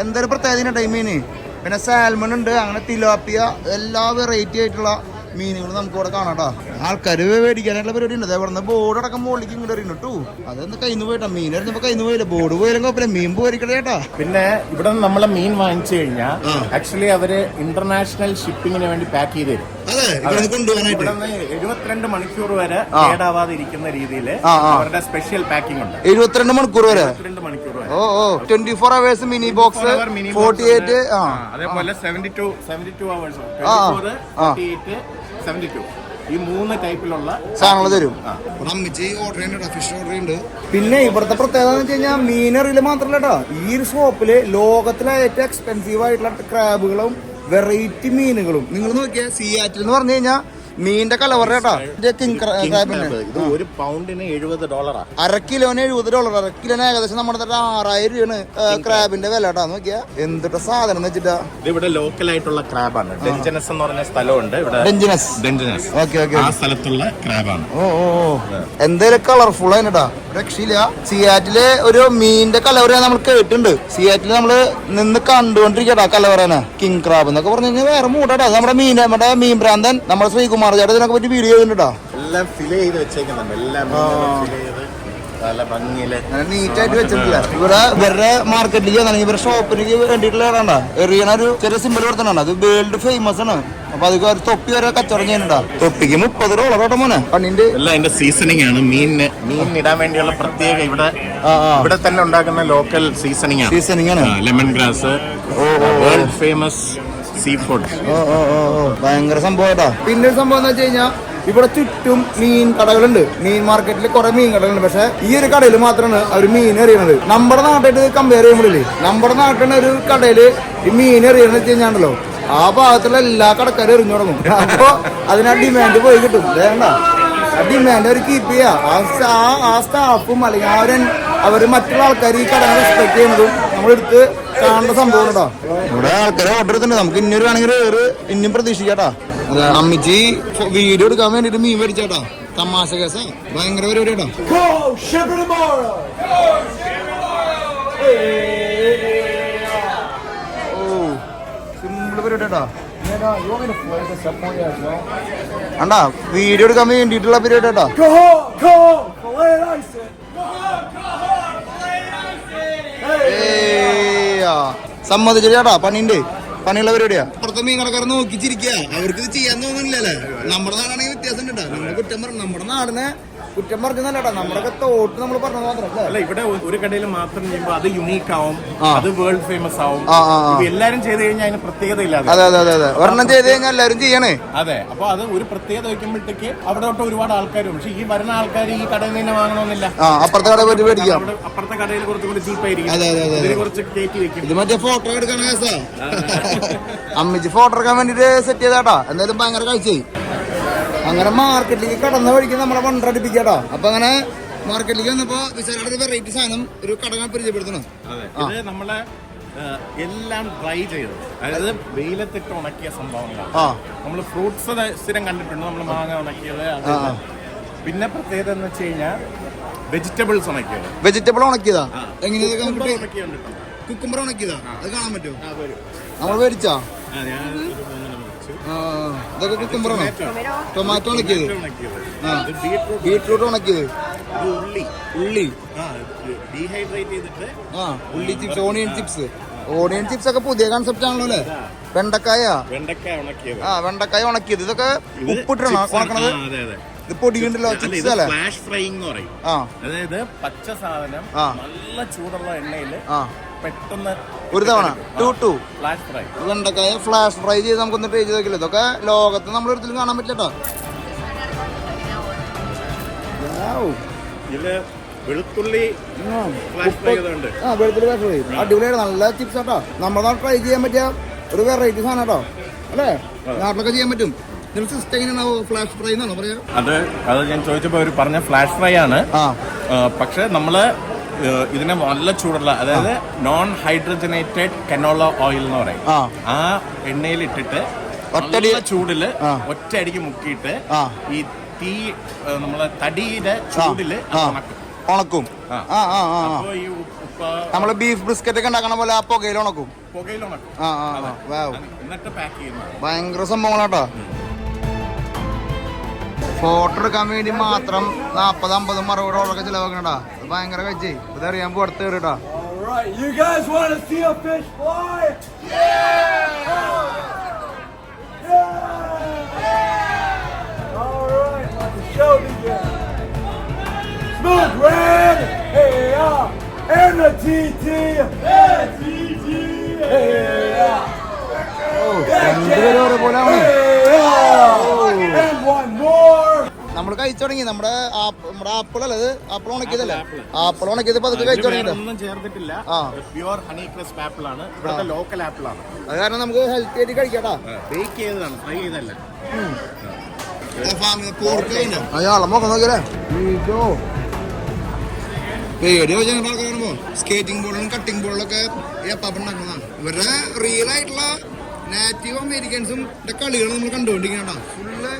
എന്തൊരു പ്രത്യേകത ഈ മീന്. പിന്നെ സാൽമൺ ഉണ്ട്, അങ്ങനെ തിലോപ്പിയ, എല്ലാ വെറൈറ്റി ആയിട്ടുള്ള മീനുകൾ നമുക്ക് ഇവിടെ കാണാട്ടോ. ആൾക്കാർ മേടിക്കാനായിട്ടുള്ള പരിപാടി ഉണ്ട്. ഇവിടെ ബോർഡ് അടക്കം മുകളിലേക്ക് ഇങ്ങോട്ട് അറിയണു. അതൊന്ന് കയ്യിൽ നിന്ന് പോയിട്ടാ. മീൻ അറിഞ്ഞപ്പോ കയ്യിൽ നിന്ന് പോയില്ല. ബോർഡ് പോയാലും കുഴപ്പമില്ല, മീൻ പോയിരിക്കട്ടെ ചേട്ടാ. പിന്നെ ഇവിടെ നമ്മളെ മീൻ വാങ്ങിച്ചു കഴിഞ്ഞാൽ ആക്ച്വലി അവര് ഇന്റർനാഷണൽ ഷിപ്പിങ്ങിന് വേണ്ടി പാക്ക് ചെയ്ത് തരും. 72 മണിക്കൂർ വരെ കേടാവാതെ ഇരിക്കുന്ന രീതിയിൽ അവരുടെ സ്പെഷ്യൽ പാക്കിംഗ് ഉണ്ട്. 72 മണിക്കൂർ വരെ. ഓ 24 അവേഴ്സ് മിനി ബോക്സ് 48. അതേപോലെ 72 അവേഴ്സ് 48 72 ഈ 3 ടൈപ്പിലുള്ള സാധനങ്ങൾ തരും. ഫിഷ് ഓർഡർ ചെയ്യുന്നുണ്ട്. പിന്നെ ഇവിടുത്തെ പ്രത്യേകത എന്ന് വെച്ച് കഴിഞ്ഞാൽ മീനറിയില് മാത്രല്ല ഈ ഒരു ഷോപ്പില് ലോകത്തിലെ ഏറ്റവും എക്സ്പെൻസീവ് ആയിട്ടുള്ള ക്രാബുകളും വെറൈറ്റി മീനുകളും. നിങ്ങൾ നോക്കിയാൽ സിയാറ്റിൽ എന്ന് പറഞ്ഞു കഴിഞ്ഞാൽ മീനിന്റെ കലവറ കേട്ടോ. ഇത് ഒരു പൗണ്ടിന് $70. അര കിലോന് $70. അര കിലോന് ഏകദേശം നമ്മുടെ 6000 രൂപയാണ് ക്രാബിന്റെ വില കേട്ടോ. നോക്കിയാ എന്തൊക്കെ സാധനം എന്ന് വെച്ചിട്ടാ. ഇത് ഇവിടെ ലോക്കൽ ആയിട്ടുള്ള ക്രാബാണ്. ഡെഞ്ചനസ് എന്ന് പറഞ്ഞ സ്ഥലമുണ്ട് ഇവിടെ. ഡെഞ്ചനസ് ആ സ്ഥലത്തുള്ള ക്രാബാണ്. ഓ എന്തായാലും കളർഫുൾ ആയിട്ടാ, രക്ഷയില്ല. സിയാറ്റില് ഒരു മീനിന്റെ കലവറ നമ്മൾ കേട്ടിട്ടുണ്ട്. സിയാറ്റില് നമ്മള് നിന്ന് കണ്ടുകൊണ്ടിരിക്കട്ടാ കലവറേനെ. കിങ് ക്രാബ് എന്നൊക്കെ പറഞ്ഞു കഴിഞ്ഞാൽ വേറെ മൂടാട്ടാ. നമ്മുടെ മീൻ ഭ്രാന്തൻ നമ്മുടെ ശ്രീകുമാർ ചേട്ടൻ ഇതിനൊക്കെ പറ്റി വീഡിയോ ചെയ്തിട്ടുണ്ടോ. എല്ലാം ഫില് ചെയ്ത് വെച്ചേക്കുന്നുണ്ട്. എല്ലാം നീറ്റായിട്ട് വെച്ചിട്ടില്ല. ഇവിടെ ഇവരുടെ മാർക്കറ്റിലേക്ക് ഇവരുടെ ഷോപ്പിലേക്ക് വേണ്ടിയിട്ടുള്ള എറിയണ ഒരു ചെറിയ സിമ്പിൾ കൊടുത്തതാണ്. അത് വേൾഡ് ഫേമസ് ആണ്. അപ്പൊ അതൊക്കെ ഒരു തൊപ്പി വരെ കച്ചവടം ചെയ്യുന്നുണ്ടാ. തൊപ്പിക്ക് $30 കേട്ടോ മോനെ. പണിന്റെ അതിന്റെ സീസണിംഗ് ആണ്. മീൻ ഇടാൻ വേണ്ടിയുള്ള പ്രത്യേക ഇവിടെ തന്നെ ഉണ്ടാക്കുന്ന ലോക്കൽ സീസണിംഗ് ആണ്. Lemon grass, world famous sea food. ഭയങ്കര സംഭവം കേട്ടോ. പിന്നെ ഒരു സംഭവം എന്ന് വെച്ച് കഴിഞ്ഞാൽ ഇവിടെ ചുറ്റും മീൻ കടകളുണ്ട്. മീൻ മാർക്കറ്റിൽ കുറെ മീൻ കടകളുണ്ട്. പക്ഷെ ഈ ഒരു കടയിൽ മാത്രമാണ് അവർ മീൻ എറിയണത്. നമ്മുടെ നാട്ടായിട്ട് കമ്പയർ ചെയ്യുമ്പോഴേ നമ്മുടെ നാട്ടിൽ ഒരു കടയിൽ ഈ മീൻ എറിയണമെന്ന് വെച്ച് കഴിഞ്ഞാണല്ലോ ആ ഭാഗത്തുള്ള എല്ലാ കടക്കാരും എറിഞ്ഞു തുടങ്ങും. അപ്പൊ അതിനാ ഡിമാൻഡ് പോയി കിട്ടും. വേണ്ട, ആ ഡിമാൻഡ് അവർ കീപ്പ് ചെയ്യുക. ആ സ്റ്റാഫും അല്ലെങ്കിൽ അവര് മറ്റുള്ള ആൾക്കാർ ഈ കടനെ റെസ്പെക്ട് ചെയ്യുന്നതും നമ്മളെടുത്ത് കാണേണ്ട സംഭവം കേട്ടോ. ഇവിടെ ആൾക്കാരെ ഓർഡർ എടുത്തിട്ടുണ്ട്. നമുക്ക് ഇന്നൊരു വേണമെങ്കിൽ ഇനിയും പ്രതീക്ഷിക്കാട്ടാ. അമ്മിച്ചി വീഡിയോ എടുക്കാൻ വേണ്ടിട്ട് മീൻ മേടിച്ചാട്ടാ. തമാശ കേസാ, ഭയങ്കര പരിപാടി കേട്ടോ. സിമ്പിൾ പരിപാടി കേട്ടോ. അണ്ടാ വീഡിയോ എടുക്കാൻ വേണ്ടിട്ടുള്ള പരിപാടി കേട്ടോ. സമ്മതിച്ചു ചേട്ടാ, പണിയുള്ള പരിപാടിയാ. പുറത്തെ മീൻ കടക്കാരെ നോക്കിച്ചിരിക്കുക. അവർക്ക് ഇത് ചെയ്യാൻ തോന്നുന്നില്ലല്ലേ. നമ്മുടെ നാടാണെങ്കിൽ വ്യത്യാസം ഉണ്ട്. നമ്മൾ കുറ്റം പറഞ്ഞു, നമ്മുടെ നാടിനെ കുറ്റം പറഞ്ഞതല്ലടാ, നമ്മുടെ തോട്ട് നമ്മൾ പറഞ്ഞത് മാത്രമല്ല. അല്ല, ഇവിടെ ഒരു കടയിൽ മാത്രം ചെയ്യുമ്പോൾ അത് യുണീക്ക് ആവും, അത് വേൾഡ് ഫേമസ് ആവും. എല്ലാരും ചെയ്ത് കഴിഞ്ഞാൽ അതിന് പ്രത്യേകത ഇല്ലാതെ. അതെ അതെ അതെ, ഒരെണ്ണം ചെയ്ത് കഴിഞ്ഞാൽ എല്ലാവരും ചെയ്യണേ. അതെ, അപ്പൊ അത് ഒരു പ്രത്യേകത വയ്ക്കുമ്പോഴത്തേക്ക് അവിടെ തൊട്ട് ഒരുപാട് ആൾക്കാരും. പക്ഷെ ഈ വരുന്ന ആൾക്കാർ ഈ കടയിൽ നിന്ന് വാങ്ങണമെന്നില്ല. അപ്പുറത്തെ കടയിൽ പോയിട്ട് മേടിക്കാം. അപ്പുറത്തെ കടയിൽ കുറച്ചുകൂടി ചീപ്പായിരിക്കും. കുറച്ച് കയറ്റി വെക്കും. ഇത് മറ്റേ ഫോട്ടോ എടുക്കാൻ കേസാ. അമ്മിച്ച് ഫോട്ടോ എടുക്കാൻ വേണ്ടിട്ട് സെറ്റ് ചെയ്താട്ടാ. എന്തായാലും ഭയങ്കര കാഴ്ചയായി. അങ്ങനെ മാർക്കറ്റിലേക്ക് കടന്ന വഴിക്ക് നമ്മളെ വണ്ടടിപ്പിക്കാട്ടോ. അപ്പൊ അങ്ങനെ മാർക്കറ്റിലേക്ക് വന്നപ്പോ വിശാലയുടെ വെറൈറ്റി സാധനം ഒരു കടകൾ പരിചയപ്പെടുത്തണം. ഇത് നമ്മളെ എല്ലാം ഡ്രൈ ചെയ്ത്, അതായത് വെയിലത്തിട്ട് ഉണക്കിയ സംഭവങ്ങളാണ്. നമ്മൾ ഫ്രൂട്ട്സ് സ്ഥിരം കണ്ടിട്ടുണ്ട്, നമ്മൾ മാങ്ങ ഉണക്കിയത്. പിന്നെ പ്രത്യേകത എന്ന് വെച്ച് കഴിഞ്ഞാൽ വെജിറ്റബിൾസ് ഉണക്കിയത്. വെജിറ്റബിൾ ഉണക്കിയതാ എങ്ങനെയാ? കുക്കുംബർ ഉണക്കിയതാ, അത് കാണാൻ പറ്റുമോ? നമ്മൾ മേടിച്ചാ ഇതൊക്കെ കുക്കുംബറാണോ? ടൊമാറ്റോ ഉണക്കിയത്, ബീട്രൂട്ട് ഉണക്കിയത്, ഉള്ളി ഡീഹൈഡ്രേറ്റ് ചെയ്തിട്ട് ഉള്ളി chips, onion chips. Onion chips ഒക്കെ പുതിയ കൺസെപ്റ്റ് ആണല്ലോ അല്ലേ? വെണ്ടക്കായ ഉണക്കിയത്. ഇതൊക്കെ ഉപ്പിട്ടാണോ ഉണക്കണത്? ഇത് പൊടിയുണ്ടല്ലോ, ചിപ്സ് അല്ലേ? ഫ്ലാഷ് ഫ്രൈയിങ് എന്ന് പറയും. അതായത് പച്ച സാധനം നല്ല ചൂടുള്ള എണ്ണയില് പെട്ടെന്ന് ഒരു തവണ ഫ്ലാഷ് ഫ്രൈ. വെണ്ടക്കായ ഫ്ലാഷ് ഫ്രൈ ചെയ്ത് നമുക്കൊന്ന് ട്രൈ ചെയ്ത് നോക്കില്ല. ഇതൊക്കെ ലോകത്ത് നമ്മൾ ഒരിക്കലും കാണാൻ പറ്റില്ല. വെളുത്തുള്ളി ഫ്ലാഷ് ഫ്രൈ ചെയ്തുണ്ട്. വെളുത്തുള്ളി ഫ്ലാഷ് ഫ്രൈ അടിപൊളിയാണ്, നല്ല ചിപ്സ് ആട്ടോ. നമ്മുടെ നാട്ടിൽ ട്രൈ ചെയ്യാൻ പറ്റിയ ഒരു വെറൈറ്റി സാധനം കേട്ടോ അല്ലേ? നാട്ടിലൊക്കെ ചെയ്യാൻ പറ്റും. സിസ്റ്റം എങ്ങനെയാണോ? ഫ്ലാഷ് ഫ്രൈ എന്നാണോ പറയാ? അത് ഞാൻ ചോദിച്ചപ്പോ അവര് പറഞ്ഞ ഫ്ലാഷ് ഫ്രൈ ആണ്. പക്ഷെ നമ്മള് ഇതിനെ നല്ല ചൂടുള്ള, അതായത് നോൺ ഹൈഡ്രജനേറ്റഡ് കനോള ഓയിൽ എന്ന് പറയും. ആ എണ്ണയിൽ ഇട്ടിട്ട് നല്ല ചൂടില് ഒറ്റയടിക്ക് മുക്കിയിട്ട് ഈ തീ നമ്മളെ തടിയുടെ ചൂടില് ഉണക്കും. നമ്മള് ബീഫ് ബിസ്ക്കറ്റ് ഒക്കെ ഉണ്ടാക്കണ പോലെ ആ പുകയിൽ ഉണക്കും. എന്നിട്ട് പാക്ക് ചെയ്യുന്നു. ഭയങ്കര സംഭവങ്ങളാട്ടോ. ഫോട്ടോ എടുക്കാൻ വേണ്ടി മാത്രം 40-50 60 ഡോളറൊക്കെ ചിലവാക്കണടാ. ഭയങ്കര കഴിച്ചേ. ഇതറിയാൻ അടുത്ത് കയറിട്ടാ. നമ്മൾ കഴിച്ചു തുടങ്ങി. നമ്മുടെ ആപ്പിൾ അല്ലത്, ആപ്പിൾ ഉണക്കിയതല്ലേ? ആപ്പിൾ ഉണക്കിയത് പതുക്കെ കഴിച്ചു തുടങ്ങിയില്ല. പ്യുവർ ഹണി ക്രിസ്പ് ആപ്പിൾ ആണ്, ഇവിടുത്തെ ലോക്കൽ ആപ്പിൾ ആണ്. അത് കാരണം നമുക്ക് ഹെൽത്തി ആയിട്ട് കഴിക്കാട്ടാ. ബേക്ക് ചെയ്തതാണ്, ഫ്രൈ ചെയ്തല്ല. അയാളെ നോക്കാൻ നോക്കിയല്ലേ? പേടിയോ കാണുമ്പോ സ്കേറ്റിംഗ് ബോർഡിലും കട്ടിംഗ് ബോർഡിലൊക്കെ ഉണ്ടാക്കുന്നതാണ്. ഇവരുടെ റിയൽ ആയിട്ടുള്ള നാറ്റീവ് അമേരിക്കൻസും കളികൾ നമ്മൾ കണ്ടുകൊണ്ടിരിക്കണ. ഫുള്ള്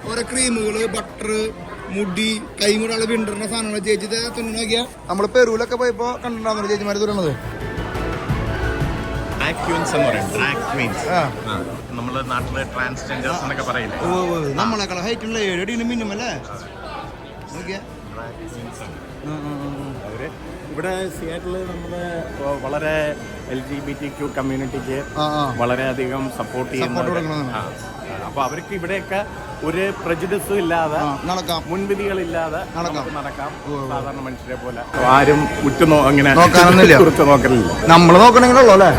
ഓരോ ക്രീമുകള്, ബട്ടർ, മുടി, കൈമുള്ള വിണ്ടറിന്റെ സാധനങ്ങൾ. ചേച്ചി തുണി നോക്കിയാ നമ്മള് പെറുവിലൊക്കെ പോയപ്പോ കണ്ടിട്ടുണ്ടാവുന്നു ചേച്ചിമാര് തുറന്നത്. നമ്മള് നാട്ടിലെ ട്രാൻസ്ജെൻഡേഴ്സ് എന്നൊക്കെ പറയില്ലേ, നമ്മളെക്കാൾ ഹൈറ്റുള്ള 7 അടിയിലും മിനിമം അല്ലേ? നോക്കിയാ അവര് ഇവിടെ സിയാറ്റില് നമ്മുടെ വളരെ LGBTQ കമ്മ്യൂണിറ്റിക്ക് വളരെയധികം സപ്പോർട്ട് ചെയ്യുന്ന. അപ്പൊ അവർക്ക് ഇവിടെയൊക്കെ ഒരു പ്രജുഡിസും ഇല്ലാതെ നടക്കാം, മുൻവിധികളില്ലാതെ നടക്കാം സാധാരണ മനുഷ്യരെ പോലെ. ആരും അങ്ങനെ നോക്കാനൊന്നുമില്ല, നോക്കലില്ല. നമ്മള് നോക്കണെങ്കിലല്ലോ അല്ലേ.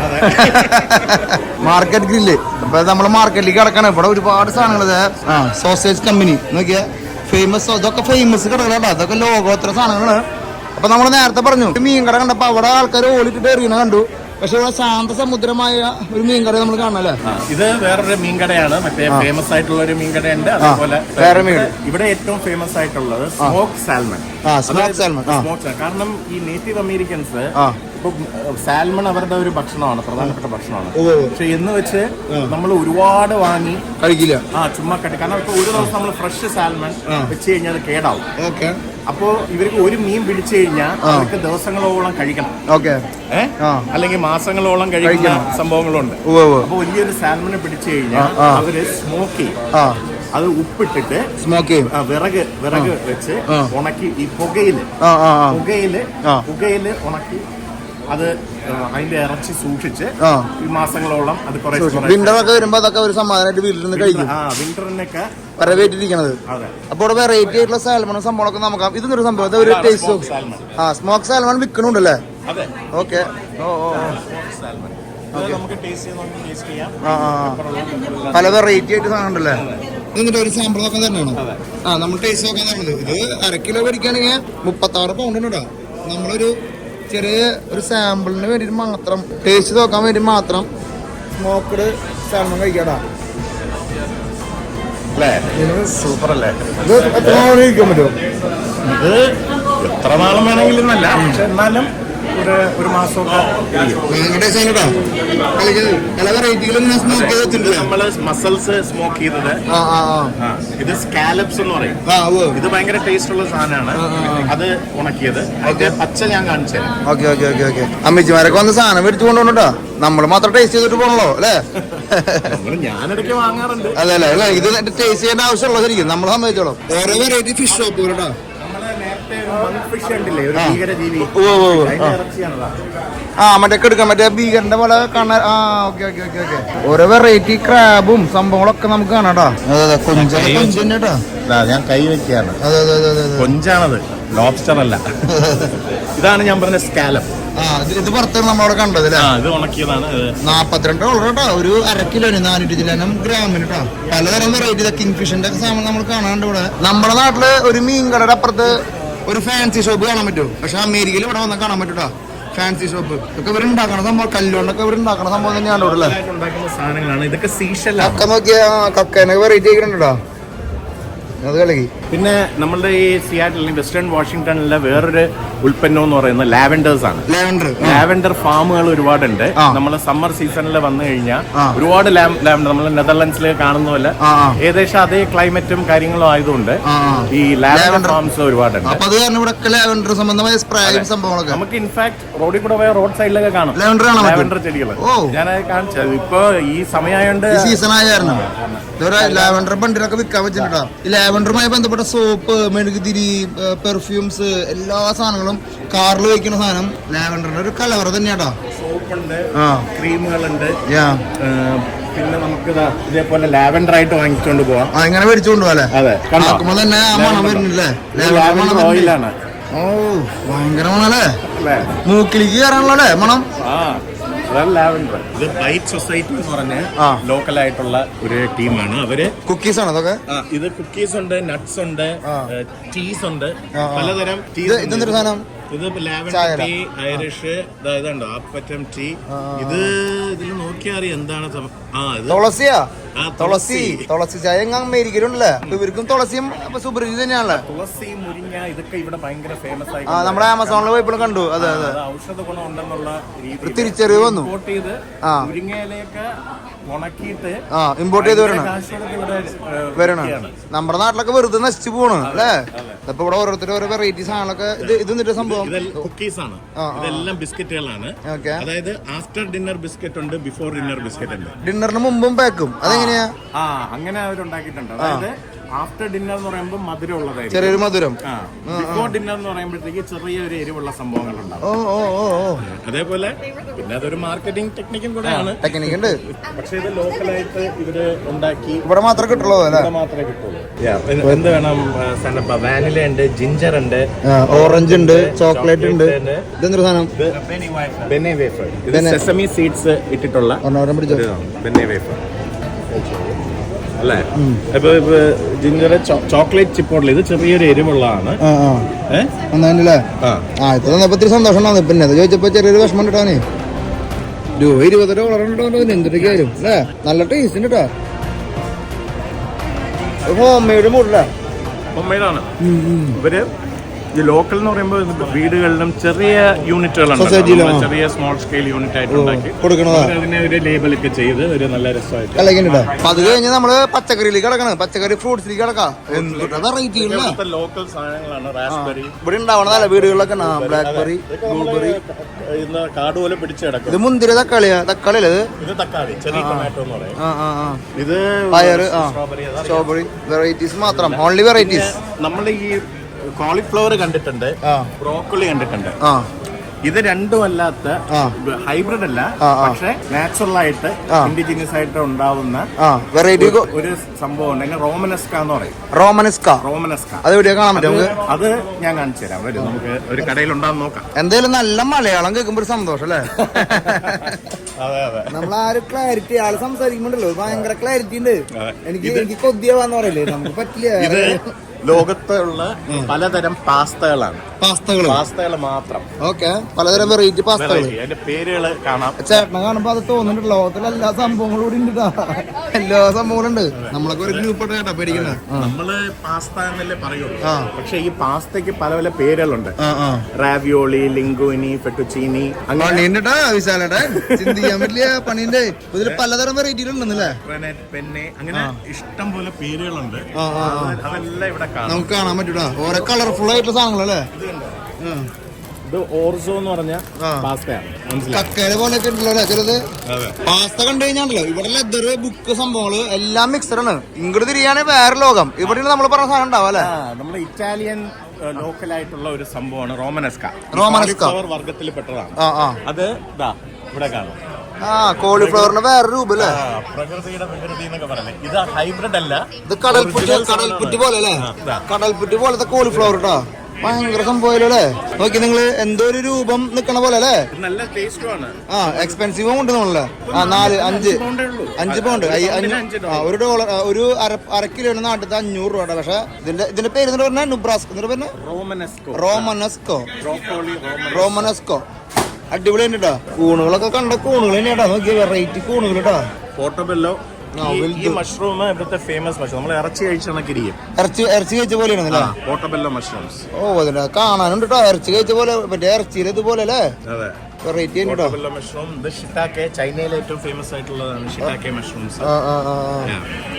മാർക്കറ്റ് ഗ്രില്ല് ഇപ്പൊ നമ്മള് മാർക്കറ്റിലേക്ക് കിടക്കാണ്. ഇവിടെ ഒരുപാട് സാധനങ്ങൾ. സോസേജ് കമ്പനി നോക്കിയാ ഫേമസ്, ഇതൊക്കെ ഫേമസ് കടകളാണ്. അതൊക്കെ ലോകോത്തര സാധനങ്ങളാണ്. അപ്പൊ നമ്മൾ നേരത്തെ പറഞ്ഞു മീൻ കട കണ്ടപ്പോ അവിടെ ആൾക്കാർ ഓളിട്ടിട്ട് എറിയണ കണ്ടു. പക്ഷെ ഇവിടെ ശാന്ത സമുദ്രമായ ഒരു മീൻ കട നമ്മൾ കാണാനല്ലേ. ഇത് വേറൊരു മീൻ കടയാണ്. മറ്റേ ഫേമസ് ആയിട്ടുള്ള ഒരു മീൻ കടയുണ്ട്. അതേപോലെ വേറെ മീൻ ഇവിടെ ഏറ്റവും ഫേമസ് ആയിട്ടുള്ളത് സ്മോക്ക് സാൽമൺ. കാരണം ഈ നേറ്റീവ് അമേരിക്കൻസ് ഇപ്പൊ സാൽമൺ അവരുടെ ഒരു ഭക്ഷണമാണ്, പ്രധാനപ്പെട്ട ഭക്ഷണമാണ്. പക്ഷെ എന്ന് വെച്ച് നമ്മൾ ഒരുപാട് വാങ്ങി കഴിക്കില്ല. ചുമ്മാ കാരണം ഇപ്പൊ ഒരു ദിവസം നമ്മൾ ഫ്രഷ് സാൽമൺ വെച്ച് കഴിഞ്ഞാൽ അത് കേടാവും. അപ്പോ ഇവർക്ക് ഒരു മീൻ പിടിച്ചു കഴിഞ്ഞാൽ അവർക്ക് ദിവസങ്ങളോളം കഴിക്കണം, അല്ലെങ്കിൽ മാസങ്ങളോളം കഴിക്കുന്ന സംഭവങ്ങളുണ്ട്. അപ്പൊ വലിയൊരു സാൽമൺ പിടിച്ചു കഴിഞ്ഞാൽ അവര് സ്മോക്ക് ചെയ്യും. അത് ഉപ്പിട്ടിട്ട് സ്മോക്ക് ചെയ്യും. വിറക് വെച്ച് ഉണക്കി ഈ പുകയില് ഉണക്കി അത് അതിന്റെ ഇറച്ചി സൂക്ഷിച്ച് ഈ മാസങ്ങളോളം അത് വിന്ററൊക്കെ വരുമ്പോ അതൊക്കെ ഒരു സമാധാനമായിട്ട് വീട്ടിൽ നിന്ന് കഴിക്കും. വിന്ററിനൊക്കെ വെയിറ്റിരിക്കണത്. അപ്പൊ ഇവിടെ വെറൈറ്റി ആയിട്ടുള്ള സാൽമണും സംഭവങ്ങളൊക്കെ നോക്കാം. ഇതൊരു സംഭവം ഒരു ടേസ്റ്റ്. സ്മോക്ക് സാൽമൺ വിൽക്കണുണ്ടല്ലേ? ഓക്കെ. പല വെറൈറ്റി ആയിട്ട് സാധനം ഉണ്ടല്ലേ? എന്നിട്ട് ഒരു സാമ്പിൾ നോക്കാൻ തന്നെയാണ്. നമ്മൾ ടേസ്റ്റ് നോക്കാൻ തരുന്നത്. ഇത് 1 കിലോ മേടിക്കുകയാണെങ്കിൽ 36 പൗണ്ടിനുണ്ടാ. നമ്മളൊരു ചെറിയ ഒരു സാമ്പിളിന് വേണ്ടിട്ട് മാത്രം, ടേസ്റ്റ് നോക്കാൻ വേണ്ടി മാത്രം സ്മോക്ക്ഡ് സാൽമൺ കഴിക്കാടാ. സൂപ്പർ അല്ലേ? ഇത് എത്ര നാൾ കഴിക്കാൻ പറ്റുമോ? ഇത് എത്ര നാളും വേണമെങ്കിലും നല്ല, പക്ഷെ എന്നാലും ഒരു മാസമൊക്കെ നമ്മള് മസൽസ് സ്മോക്ക് ചെയ്തത്. ഇത് സ്കാലപ്സ് എന്ന് പറയും. ഇത് ഭയങ്കര ടേസ്റ്റ് ഉള്ള സാധനമാണ്. അത് ഉണക്കിയത്. അതിന്റെ പച്ച ഞാൻ കാണിച്ചു തരാം. Okay okay okay okay. അമ്മച്ചിമാരൊക്കെ വന്ന് സാധനം മേടിച്ചു കൊണ്ടുപോകണോട്ടാ. നമ്മള് മാത്രം ടേസ്റ്റ് ചെയ്തിട്ട് പോകണല്ലോ അല്ലേ? ഞാനിടയ്ക്ക് വാങ്ങാറുണ്ട്. അതെ അല്ലേ? ഇത് ടേസ്റ്റ് ചെയ്യേണ്ട ആവശ്യമുള്ള ശരിക്കും നമ്മൾ സമ്മതിച്ചോളൂ. ഓരോ വെറൈറ്റി ഫിഷ് ഷോപ്പ് കേട്ടോ. മറ്റേ എടുക്കാം, മറ്റേ ഭീകരന്റെ പോലെ കാണാൻ. Okay okay okay okay. ഓരോ വെറൈറ്റി ക്രാബും സംഭവങ്ങളൊക്കെ നമുക്ക് കാണാട്ടാ. അതെ അതെ. കൊഞ്ചേട്ടാ ഞാൻ കൈ വെക്കുകയാണ്. അതെ അതെ അതെ. കൊഞ്ചാണത്, ലോബ്സ്റ്റർ അല്ല. ഇതാണ് ഞാൻ പറഞ്ഞ സ്കാലപ്പ്. ഇത് പുറത്താണ് നമ്മളവിടെ കണ്ടത്. ഇത് ഉണക്കിയതാണ്. $42 കേട്ടോ. ഒരു 1 കിലോന് 400 ഗ്രാമിന് കേട്ടോ. പലതരം വെറൈറ്റി കിങ് ഫിഷിന്റെ ഒക്കെ സാധനം നമ്മൾ കാണാണ്ട് ഇവിടെ. നമ്മുടെ നാട്ടില് ഒരു മീൻ കടയുടെ അപ്പുറത്ത് ഒരു ഫാൻസി ഷോപ്പ് കാണാൻ പറ്റും. പക്ഷെ അമേരിക്കയിൽ ഇവിടെ വന്നാൽ കാണാൻ പറ്റൂട്ടാ ഫാൻസി ഷോപ്പ്. ഇതൊക്കെ ഇവരുണ്ടാക്കണ സംഭവം, കല്ലുകൊണ്ടൊക്കെ ഇവരുണ്ടാക്കണ സംഭവം തന്നെയാണ് ഇവിടെ സാധനങ്ങളാണ് ഇതൊക്കെ. കക്ക നോക്കിയാ കക്കേനൊക്കെ വെറൈറ്റി ആക്കിയിട്ടുണ്ടോ? അത് കളകി. പിന്നെ നമ്മളുടെ ഈ സിയാറ്റിൽ വെസ്റ്റേൺ വാഷിംഗ്ടണിലെ വേറൊരു ഉൽപ്പന്നം എന്ന് പറയുന്നത് ലാവൻഡേഴ്സ് ആണ്. ലാവൻഡർ ഫാമുകൾ ഒരുപാടുണ്ട്. നമ്മൾ സമ്മർ സീസണിൽ വന്നു കഴിഞ്ഞാൽ ഒരുപാട് ലാവൻഡർ നമ്മൾ നെതർലൻഡ്സിൽ കാണുന്ന പോലെ ഏകദേശം അതേ ക്ലൈമറ്റും കാര്യങ്ങളും ആയതുകൊണ്ട് ഈ ലാവൻഡർ ഫാംസ് ഒരുപാടുണ്ട്. നമുക്ക് ഇൻഫാക്ട് റോഡിൽ കൂടെ പോയ റോഡ് സൈഡിലൊക്കെ കാണും ലാവൻഡർ ചെടികൾ. ഞാനത് കാണിച്ചത് ഇപ്പൊ ഈ സമയമായോണ്ട് സീസൺ ആയിരുന്നു. ലാവൻഡർ ബണ്ടിലൊക്കെ വിൽക്കാൻ പറ്റുന്നുണ്ടോ? ഈ ലാവൻഡറുമായി ബന്ധപ്പെട്ട സോപ്പ്, മെഴുകുതിരി, പെർഫ്യൂംസ്, എല്ലാ സാധനങ്ങളും കാറിൽ വയ്ക്കുന്ന സാധനം ലാവൻഡറിന്റെ ഒരു കലവറ തന്നെയാട്ടോ. സോപ്പുണ്ട്, ക്രീമുകളുണ്ട്. പിന്നെ നമുക്ക് ഇതേപോലെ ലാവൻഡർ ആയിട്ട് വാങ്ങിച്ചുകൊണ്ട് പോവാം. അങ്ങനെ മേടിച്ചുകൊണ്ട് പോവാ. അതെ, തന്നെ ആ മണം വരുന്നില്ലേ? ഓയിലാണ്. ഓ ഭയങ്കര മണല്ലേ? മൂക്കിലേക്ക് കയറാനുള്ള മണം. ലാവൻഡർ. ഇത് ബൈറ്റ് സൊസൈറ്റി എന്ന് പറഞ്ഞ ലോക്കൽ ആയിട്ടുള്ള ഒരു ടീമാണ്. അവര് കുക്കീസ് ആണ് അതൊക്കെ. ഇത് കുക്കീസ് ഉണ്ട്, നട്ട്സ് ഉണ്ട്, ചീസ് ഉണ്ട്, പലതരം. ഇതെന്തൊരു സാധനം? ഇത് ലാവൻഡർ ടീ, ഐറിഷ്, ഇതുണ്ടോ ആപ്പറ്റം ടീ. ഇതിൽ നോക്കിയാൽ അറിയാം എന്താണ്. തുളസിയാ? തുളസി ചായ അമേരിക്കയിലുണ്ടല്ലേ? ഇവർക്കും തുളസിയും സുപരിചിതം തന്നെയാണല്ലേ? തുളസി, മുരിങ്ങ, ഇതൊക്കെ ഇവിടെ ഭയങ്കര ഫേമസ് ആയി. നമ്മുടെ ആമസോണിൽ പോയപ്പോഴും കണ്ടു. അതെ അതെ. ഔഷധ ഗുണം ഉണ്ടെന്നുള്ള രീതിയിൽ തിരിച്ചറിവ് വന്നു. ഇമ്പോർട്ട് ചെയ്ത് മുരിങ്ങയിലേക്ക് ഉണക്കിയിട്ട് ഇമ്പോർട്ട് ചെയ്ത് വരണം. നമ്മുടെ നാട്ടിലൊക്കെ വെറുതെ നശിച്ചു പോണ് അല്ലേ? ഇപ്പൊ ഇവിടെ ഓരോരുത്തരും ഓരോ വെറൈറ്റി സാധനങ്ങളൊക്കെ. ഇത് എന്നിട്ട് സംഭവം കുക്കീസ് ആണ്. ഇതെല്ലാം ബിസ്ക്കറ്റുകളാണ്. അതായത് ആഫ്റ്റർ ഡിന്നർ ബിസ്ക്കറ്റ് ഉണ്ട്, ബിഫോർ ഡിന്നർ ബിസ്ക്കറ്റ് ഉണ്ട്. ഡിന്നറിന് മുമ്പും പാക്കും. അതെങ്ങനെയാ? അങ്ങനെ അവരുണ്ടാക്കിയിട്ടുണ്ട്. അതായത് ആഫ്റ്റർ ഡിന്നർ എന്ന് പറയുമ്പോൾ മധുരം ഉള്ളതായിരിക്കും. ചെറിയൊരു മധുരം. ബിഫോർ ഡിന്നർ എന്ന് പറയുമ്പോഴത്തേക്ക് ചെറിയൊരു എരിവുള്ള സംഭവങ്ങൾ ഉണ്ടാവും. അതേപോലെ പിന്നെ അതൊരു മാർക്കറ്റിംഗ് ടെക്നിക്കും കൂടെയാണ്. ടെക്നിക്ക് ഉണ്ട്. പക്ഷെ ഇത് ലോക്കലായിട്ട് ഇവര് ഉണ്ടാക്കി ഇവിടെ മാത്രമേ കിട്ടുള്ളൂ അല്ലേ? മാത്രമേ കിട്ടുള്ളൂ. എന്ത് വേണം? വാനില ഉണ്ട്, ജിഞ്ചർ ഉണ്ട്, ഓറഞ്ച് ഉണ്ട്, ചോക്ലേറ്റ് ഉണ്ട്. ഇതെന്തൊരു സാധനം? ബെന്നെ വേഫർ. ഇത് സെസമി സീഡ്സ് ഇട്ടിട്ടുള്ള ബെന്നെ വേഫർ അല്ലേ? ഇപ്പൊ ജിഞ്ചർ ചോക്ലേറ്റ് ചിപ്പോട്ടിൽ ഇത് ചെറിയൊരു എരിവുള്ളതാണ്. ഒന്നല്ലേ? ഇത് തന്നപ്പോ ഇത്തിരി സന്തോഷം ഉണ്ടാവും. പിന്നെ അത് ചോദിച്ചപ്പോ ചെറിയൊരു വിഷമം കിട്ടാനേ. $20 എന്തൊക്കെയായാലും അല്ലേ? നല്ല ടേസ്റ്റ് ഉണ്ട് കേട്ടോ. ഹോം മെയ്ഡ് മൂടില്ല. ഹോം മെയ്ഡാണ്. ഇവര് ഈ ലോക്കൽ എന്ന് പറയുമ്പോൾ വീടുകളിലും ചെറിയ യൂണിറ്റുകളുണ്ട്, ചെറിയ സ്മോൾ സ്കെയിൽ യൂണിറ്റ് ആയിട്ട് ഉണ്ടാക്കി അതിനെ ഒരു ലേബലൊക്കെ ചെയ്ത് ഒരു നല്ല രസമായിട്ട്. അത് കഴിഞ്ഞ് നമ്മള് പച്ചക്കറിയിലേക്ക് കിടക്കണം. പച്ചക്കറി ഫ്രൂട്ട്സിലേക്ക് കിടക്കാം. ലോക്കൽ സാധനങ്ങളാണ്. റാസ്ബെറി ഇവിടെ ഉണ്ടാവണതല്ല വീടുകളിലൊക്കെ. ബ്ലാക്ക്ബെറി, ബ്ലൂബെറി, കാട് പോലെ പിടിച്ചു കിടക്കും. ഇത് മുന്തിരി തക്കാളിയാ? തക്കാളി അല്ലേ? ഇത് തക്കാളി, ചെറിയ ടൊമാറ്റോ എന്ന് പറയും. ഇത് പയറ്, സ്ട്രോബെറി വെറൈറ്റീസ് മാത്രം. Only varieties. നമ്മൾ ഈ കോളിഫ്ലവർ കണ്ടിട്ടുണ്ട്, ബ്രോക്കോളി കണ്ടിട്ടുണ്ട്. ഇത് രണ്ടും അല്ലാത്ത ഹൈബ്രിഡ് അല്ല, പക്ഷെ നാച്ചുറൽ ആയിട്ട് ഇൻഡിജിനിയസ് ആയിട്ട് ഉണ്ടാവുന്ന വെറൈറ്റി ഒരു സംഭവം ഉണ്ട്. റോമനസ്ക എന്ന് പറയും. റോമനസ്ക അത് എവിടെയാ കാണാൻ പറ്റും? അത് ഞാൻ കാണിച്ചു തരാം. വരും, നമുക്ക് ഒരു കടയിൽ ഉണ്ടാകുന്ന നോക്കാം. എന്തായാലും നല്ല മലയാളം കേൾക്കുമ്പോ ഒരു സന്തോഷം അല്ലേ? അതെ അതെ. നമ്മൾ ആ ഒരു ക്ലാരിറ്റി ആള് സംസാരിക്കുമ്പോണ്ടല്ലോ ഭയങ്കര ക്ലാരിറ്റി ഉണ്ട്. എനിക്ക് കൊതിയാവാന്ന് പറയില്ലേ? നമുക്ക് പറ്റില്ല. ലോകത്തുള്ള പലതരം പാസ്തകളാണ്. പാസ്തകൾ മാത്രം. ഓക്കെ, പലതരം വെറൈറ്റി പാസ്തകൾ. അതിന്റെ പേരുകൾ കാണാം. ചേട്ടനെ കാണുമ്പോ അത് തോന്നുന്നുണ്ട്. ലോകത്തിലെ എല്ലാ സംഭവങ്ങളും കൂടി ഉണ്ട്. എല്ലാ സംഭവങ്ങളും ഉണ്ട്. നമ്മളൊക്കെ ഒരു ഗ്രൂപ്പ് കേട്ടാ പേടിക്കുന്നത്. നമ്മള് പാസ്ത എന്നല്ലേ പറയുള്ളൂ, പക്ഷെ ഈ പാസ്തയ്ക്ക് പല പല പേരുകളുണ്ട്. റാവിയോളി, ലിംഗുയിനി, ഫെറ്റുച്ചീനി, അങ്ങനെ ചിന്തിക്കാൻ പറ്റില്ല പണിന്റെ. ഇതിൽ പലതരം വെറൈറ്റികളുണ്ടെന്നല്ലേ? പെന്നെ, അങ്ങനെ ഇഷ്ടം പോലെ പേരുകളുണ്ട്. അതെല്ലാം ഇവിടെ നമുക്ക് കാണാൻ പറ്റൂടാ. ഓരോ കളർഫുൾ ആയിട്ടുള്ള സാധനങ്ങളല്ലേ? ഇത് ഓർസോ എന്ന് പറഞ്ഞ പാസ്തയാണ്. കക്കയുടെ പോലെയൊക്കെ ഉണ്ടല്ലോ അല്ലേ ചിലത്? പാസ്ത കണ്ടു കഴിഞ്ഞാണല്ലോ ഇവിടെ ലെതർ, ബുക്ക് സംഭവങ്ങള് എല്ലാം മിക്സഡ് ആണ്. ഇങ്ങോട്ട് തിരിയാണെങ്കിൽ വേറെ ലോകം. ഇവിടെ നമ്മൾ പറഞ്ഞ സാധനം ഉണ്ടാവും അല്ലെ? നമ്മൾ ഇറ്റാലിയൻ ലോക്കലായിട്ടുള്ള ഒരു സംഭവമാണ് റോമനസ്ക. വർഗത്തിൽ പെട്ടതാണ്. അത് ഇവിടെ കാണും. കോളിഫ്ലവറിന്റെ വേറെ രൂപം അല്ലേ? പ്രകൃതിയുടെ വികൃതി എന്നൊക്കെ പറഞ്ഞത്. ഇത് ഹൈബ്രിഡ് അല്ല, ഇത് കടൽപ്പുറ്റി പോലെ അല്ലേ? കടൽപ്പുറ്റി പോലത്തെ കോളിഫ്ലവർ കേട്ടോ. ഭയങ്കര സംഭവല്ലേ? നോക്കി നിങ്ങള് എന്തോ ഒരു രൂപം നിക്കണ പോലെ അല്ലേ? നല്ല ടേസ്റ്റുമാണ്. എക്സ്പെൻസീവും ഉണ്ട് നമ്മളെ. 4-5 പൗണ്ട്. $1 ഒരു അര കിലോന് നാട്ടിൽ $500. പക്ഷെ ഇതിന്റെ പേര് എന്ന് പറഞ്ഞാൽ നുബ്രാസ്കോ എന്ന് പറഞ്ഞ റോമനസ്കോ. അടിപൊളി തന്നെ കേട്ടോ. കൂണുകളൊക്കെ കണ്ട കൂണുകൾ തന്നെയാ. നോക്കിയ വെറൈറ്റി കൂണുകൾ കേട്ടോ. പോർട്ടബെല്ലോ ഈ മഷ്റൂം ഇവിടുത്തെ ഫേമസ് മഷ്റൂം. നമ്മൾ ഇറച്ചി കഴിച്ചണക്ക് ഇരിക്കും. ഇറച്ചി കഴിച്ച പോലെയാണല്ലേ? പോർട്ടബെല്ലോ മഷ്റൂംസ്. അതിന്റെ കാണാനുണ്ട് കേട്ടോ. ഇറച്ചി കഴിച്ച പോലെ, മറ്റേ ഇറച്ചിയിലെ ഇതുപോലെ അല്ലേ? Variety portobello mushroom. ഇത് ഷിട്ടാക്കെ, ചൈനയിലെ ഏറ്റവും ഫേമസ് ആയിട്ടുള്ളതാണ് ഷിട്ടാക്കെ മഷ്റൂംസ്.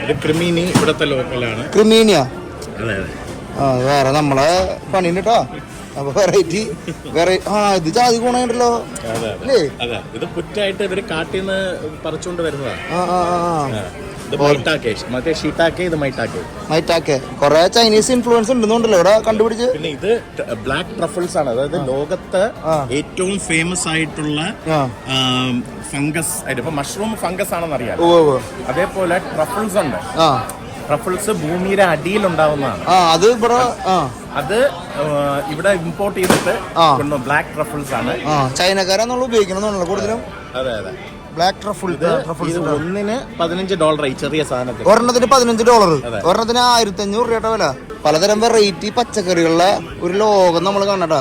ഇത് ക്രിമീനി ഇവിടുത്തെ ലോക്കലാണ്. ക്രിമീനിയാ? അതെ അതെ. വേറെ നമ്മളെ പണിയുണ്ട് കേട്ടോ. അപ്പൊ വെറൈറ്റി ഇത് ജാതി ഗുണമുണ്ടല്ലോ അല്ലേ? ഇത് പുറ്റായിട്ട് ഇവര് കാട്ടിന്ന് പറിച്ചുകൊണ്ട് വരുന്നതാണ്. കൊറേ ചൈനീസ് ഇൻഫ്ലുവൻസ് ഉണ്ടെന്നുണ്ടല്ലോ ഇവിടെ കണ്ടുപിടിച്ച്. പിന്നെ ഇത് ബ്ലാക്ക് ട്രഫിൾസ് ആണ്. അതായത് ലോകത്ത് ഏറ്റവും ഫേമസ് ആയിട്ടുള്ള ഫംഗസ് ആയിട്ട്. ഇപ്പൊ മഷ്റൂം ഫംഗസ് ആണെന്ന് അറിയാം. അതേപോലെ ട്രഫിൾസ് ഉണ്ട്. ട്രഫിൾസ് ഭൂമിയുടെ അടിയിൽ ഉണ്ടാവുന്നതാണ്. അത് ഇവിടെ ഇമ്പോർട്ട് ചെയ്തിട്ട് ബ്ലാക്ക് ട്രഫിൾസ് ആണ്. ചൈനക്കാരാന്നുള്ള ഉപയോഗിക്കണം കൂടുതലും. അതെ അതെ. ബ്ലാക്ക് ട്രഫിൾ ഒന്നിന് $15 ഈ ചെറിയ സാധനത്തിന്. ഒരെണ്ണത്തിന് $15. ഒരെണ്ണത്തിന് $1500 വില. പലതരം വെറൈറ്റി പച്ചക്കറികളുടെ ഒരു ലോകം നമ്മൾ കാണട്ടാ.